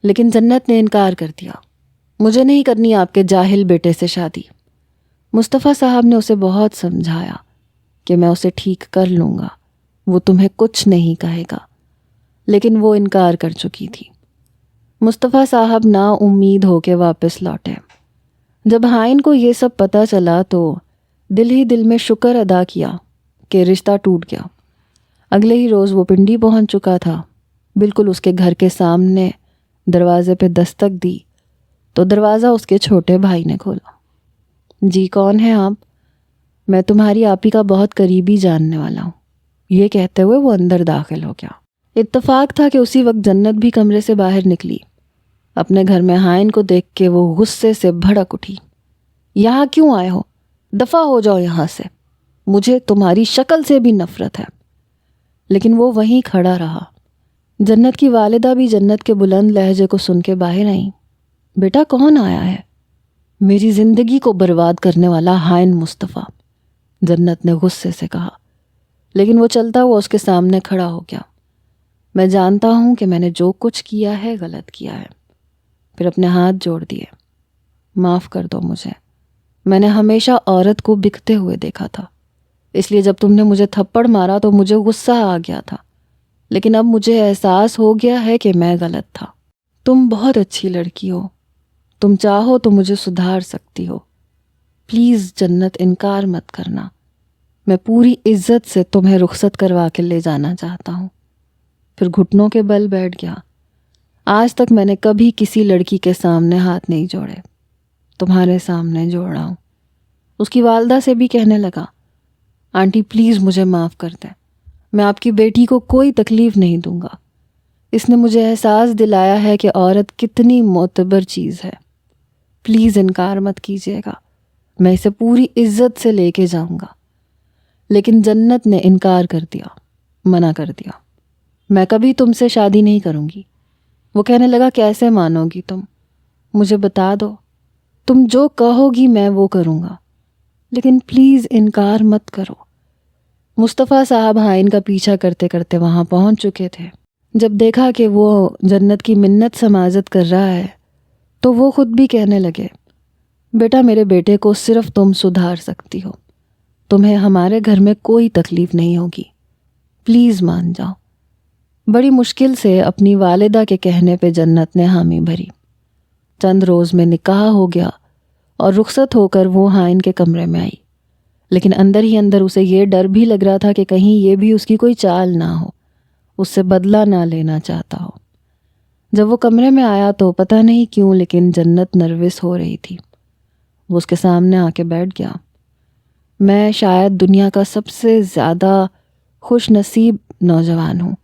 Speaker 1: لیکن جنت نے انکار کر دیا، مجھے نہیں کرنی آپ کے جاہل بیٹے سے شادی۔ مصطفیٰ صاحب نے اسے بہت سمجھایا کہ میں اسے ٹھیک کر لوں گا، وہ تمہیں کچھ نہیں کہے گا، لیکن وہ انکار کر چکی تھی۔ مصطفیٰ صاحب نا امید ہو کے واپس لوٹے۔ جب ہائن کو یہ سب پتہ چلا تو دل ہی دل میں شکر ادا کیا کہ رشتہ ٹوٹ گیا۔ اگلے ہی روز وہ پنڈی پہنچ چکا تھا۔ بالکل اس کے گھر کے سامنے دروازے پہ دستک دی تو دروازہ اس کے چھوٹے بھائی نے کھولا۔ جی کون ہیں آپ؟ میں تمہاری آپی کا بہت قریبی جاننے والا ہوں، یہ کہتے ہوئے وہ اندر داخل ہو گیا۔ اتفاق تھا کہ اسی وقت جنت بھی کمرے سے باہر نکلی۔ اپنے گھر میں ہائن کو دیکھ کے وہ غصے سے بھڑک اٹھی۔ یہاں کیوں آئے ہو؟ دفع ہو جاؤ یہاں سے، مجھے تمہاری شکل سے بھی نفرت ہے۔ لیکن وہ وہیں کھڑا رہا۔ جنت کی والدہ بھی جنت کے بلند لہجے کو سن کے باہر آئیں۔ بیٹا کون آیا ہے؟ میری زندگی کو برباد کرنے والا ہائن مصطفیٰ، جنت نے غصے سے کہا۔ لیکن وہ چلتا ہوا اس کے سامنے کھڑا ہو گیا۔ میں جانتا ہوں کہ میں نے جو کچھ کیا ہے غلط کیا ہے۔ پھر اپنے ہاتھ جوڑ دیے۔ معاف کر دو مجھے، میں نے ہمیشہ عورت کو بکتے ہوئے دیکھا تھا، اس لیے جب تم نے مجھے تھپڑ مارا تو مجھے غصہ آ گیا تھا، لیکن اب مجھے احساس ہو گیا ہے کہ میں غلط تھا۔ تم بہت اچھی لڑکی ہو، تم چاہو تو مجھے سدھار سکتی ہو۔ پلیز جنت، انکار مت کرنا، میں پوری عزت سے تمہیں رخصت کروا کے لے جانا چاہتا ہوں۔ پھر گھٹنوں کے بل بیٹھ گیا۔ آج تک میں نے کبھی کسی لڑکی کے سامنے ہاتھ نہیں جوڑے، تمہارے سامنے جوڑ رہا ہوں۔ اس کی والدہ سے بھی کہنے لگا، آنٹی پلیز مجھے معاف کر دیں، میں آپ کی بیٹی کو کوئی تکلیف نہیں دوں گا۔ اس نے مجھے احساس دلایا ہے کہ عورت کتنی معتبر چیز ہے۔ پلیز انکار مت کیجیے گا، میں اسے پوری عزت سے لے کے جاؤں گا۔ لیکن جنت نے انکار کر دیا، منع کر دیا۔ میں کبھی تم سے شادی نہیں کروں گی۔ وہ کہنے لگا، کیسے مانو گی تم؟ مجھے بتا دو، تم جو کہو گی میں وہ کروں گا، لیکن پلیز انکار مت کرو۔ مصطفیٰ صاحب ہائن کا پیچھا کرتے کرتے وہاں پہنچ چکے تھے۔ جب دیکھا کہ وہ جنت کی منت سماجت کر رہا ہے تو وہ خود بھی کہنے لگے، بیٹا میرے بیٹے کو صرف تم سدھار سکتی ہو، تمہیں ہمارے گھر میں کوئی تکلیف نہیں ہوگی، پلیز مان جاؤ۔ بڑی مشکل سے اپنی والدہ کے کہنے پہ جنت نے حامی بھری۔ چند روز میں نکاح ہو گیا اور رخصت ہو کر وہ ہائن کے کمرے میں آئی، لیکن اندر ہی اندر اسے یہ ڈر بھی لگ رہا تھا کہ کہیں یہ بھی اس کی کوئی چال نہ ہو، اس سے بدلہ نہ لینا چاہتا ہو۔ جب وہ کمرے میں آیا تو پتہ نہیں کیوں لیکن جنت نروس ہو رہی تھی۔ وہ اس کے سامنے آ کے بیٹھ گیا۔ میں شاید دنیا کا سب سے زیادہ خوش نصیب نوجوان ہوں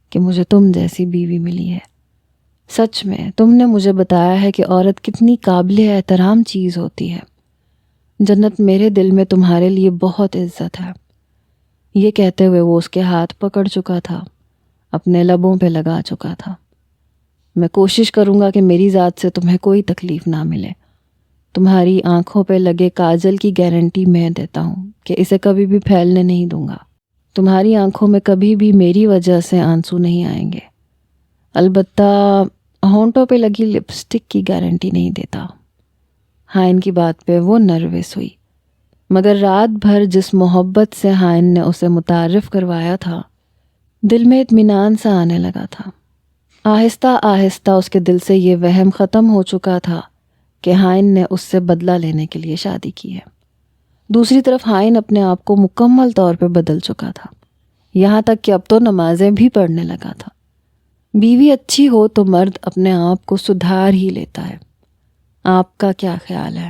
Speaker 1: کہ مجھے تم جیسی بیوی ملی ہے۔ سچ میں تم نے مجھے بتایا ہے کہ عورت کتنی قابل احترام چیز ہوتی ہے۔ جنت، میرے دل میں تمہارے لیے بہت عزت ہے۔ یہ کہتے ہوئے وہ اس کے ہاتھ پکڑ چکا تھا، اپنے لبوں پہ لگا چکا تھا۔ میں کوشش کروں گا کہ میری ذات سے تمہیں کوئی تکلیف نہ ملے۔ تمہاری آنکھوں پہ لگے کاجل کی گارنٹی میں دیتا ہوں کہ اسے کبھی بھی پھیلنے نہیں دوں گا۔ تمہاری آنکھوں میں کبھی بھی میری وجہ سے آنسو نہیں آئیں گے۔ البتہ ہونٹوں پہ لگی لپسٹک کی گارنٹی نہیں دیتا۔ ہائن کی بات پہ وہ نروس ہوئی، مگر رات بھر جس محبت سے ہائن نے اسے متعارف کروایا تھا، دل میں اطمینان سا آنے لگا تھا۔ آہستہ آہستہ اس کے دل سے یہ وہم ختم ہو چکا تھا کہ ہائن نے اس سے بدلہ لینے کے لیے شادی کی ہے۔ دوسری طرف ہائن اپنے آپ کو مکمل طور پہ بدل چکا تھا، یہاں تک کہ اب تو نمازیں بھی پڑھنے لگا تھا۔ بیوی اچھی ہو تو مرد اپنے آپ کو سدھار ہی لیتا ہے۔ آپ کا کیا خیال ہے؟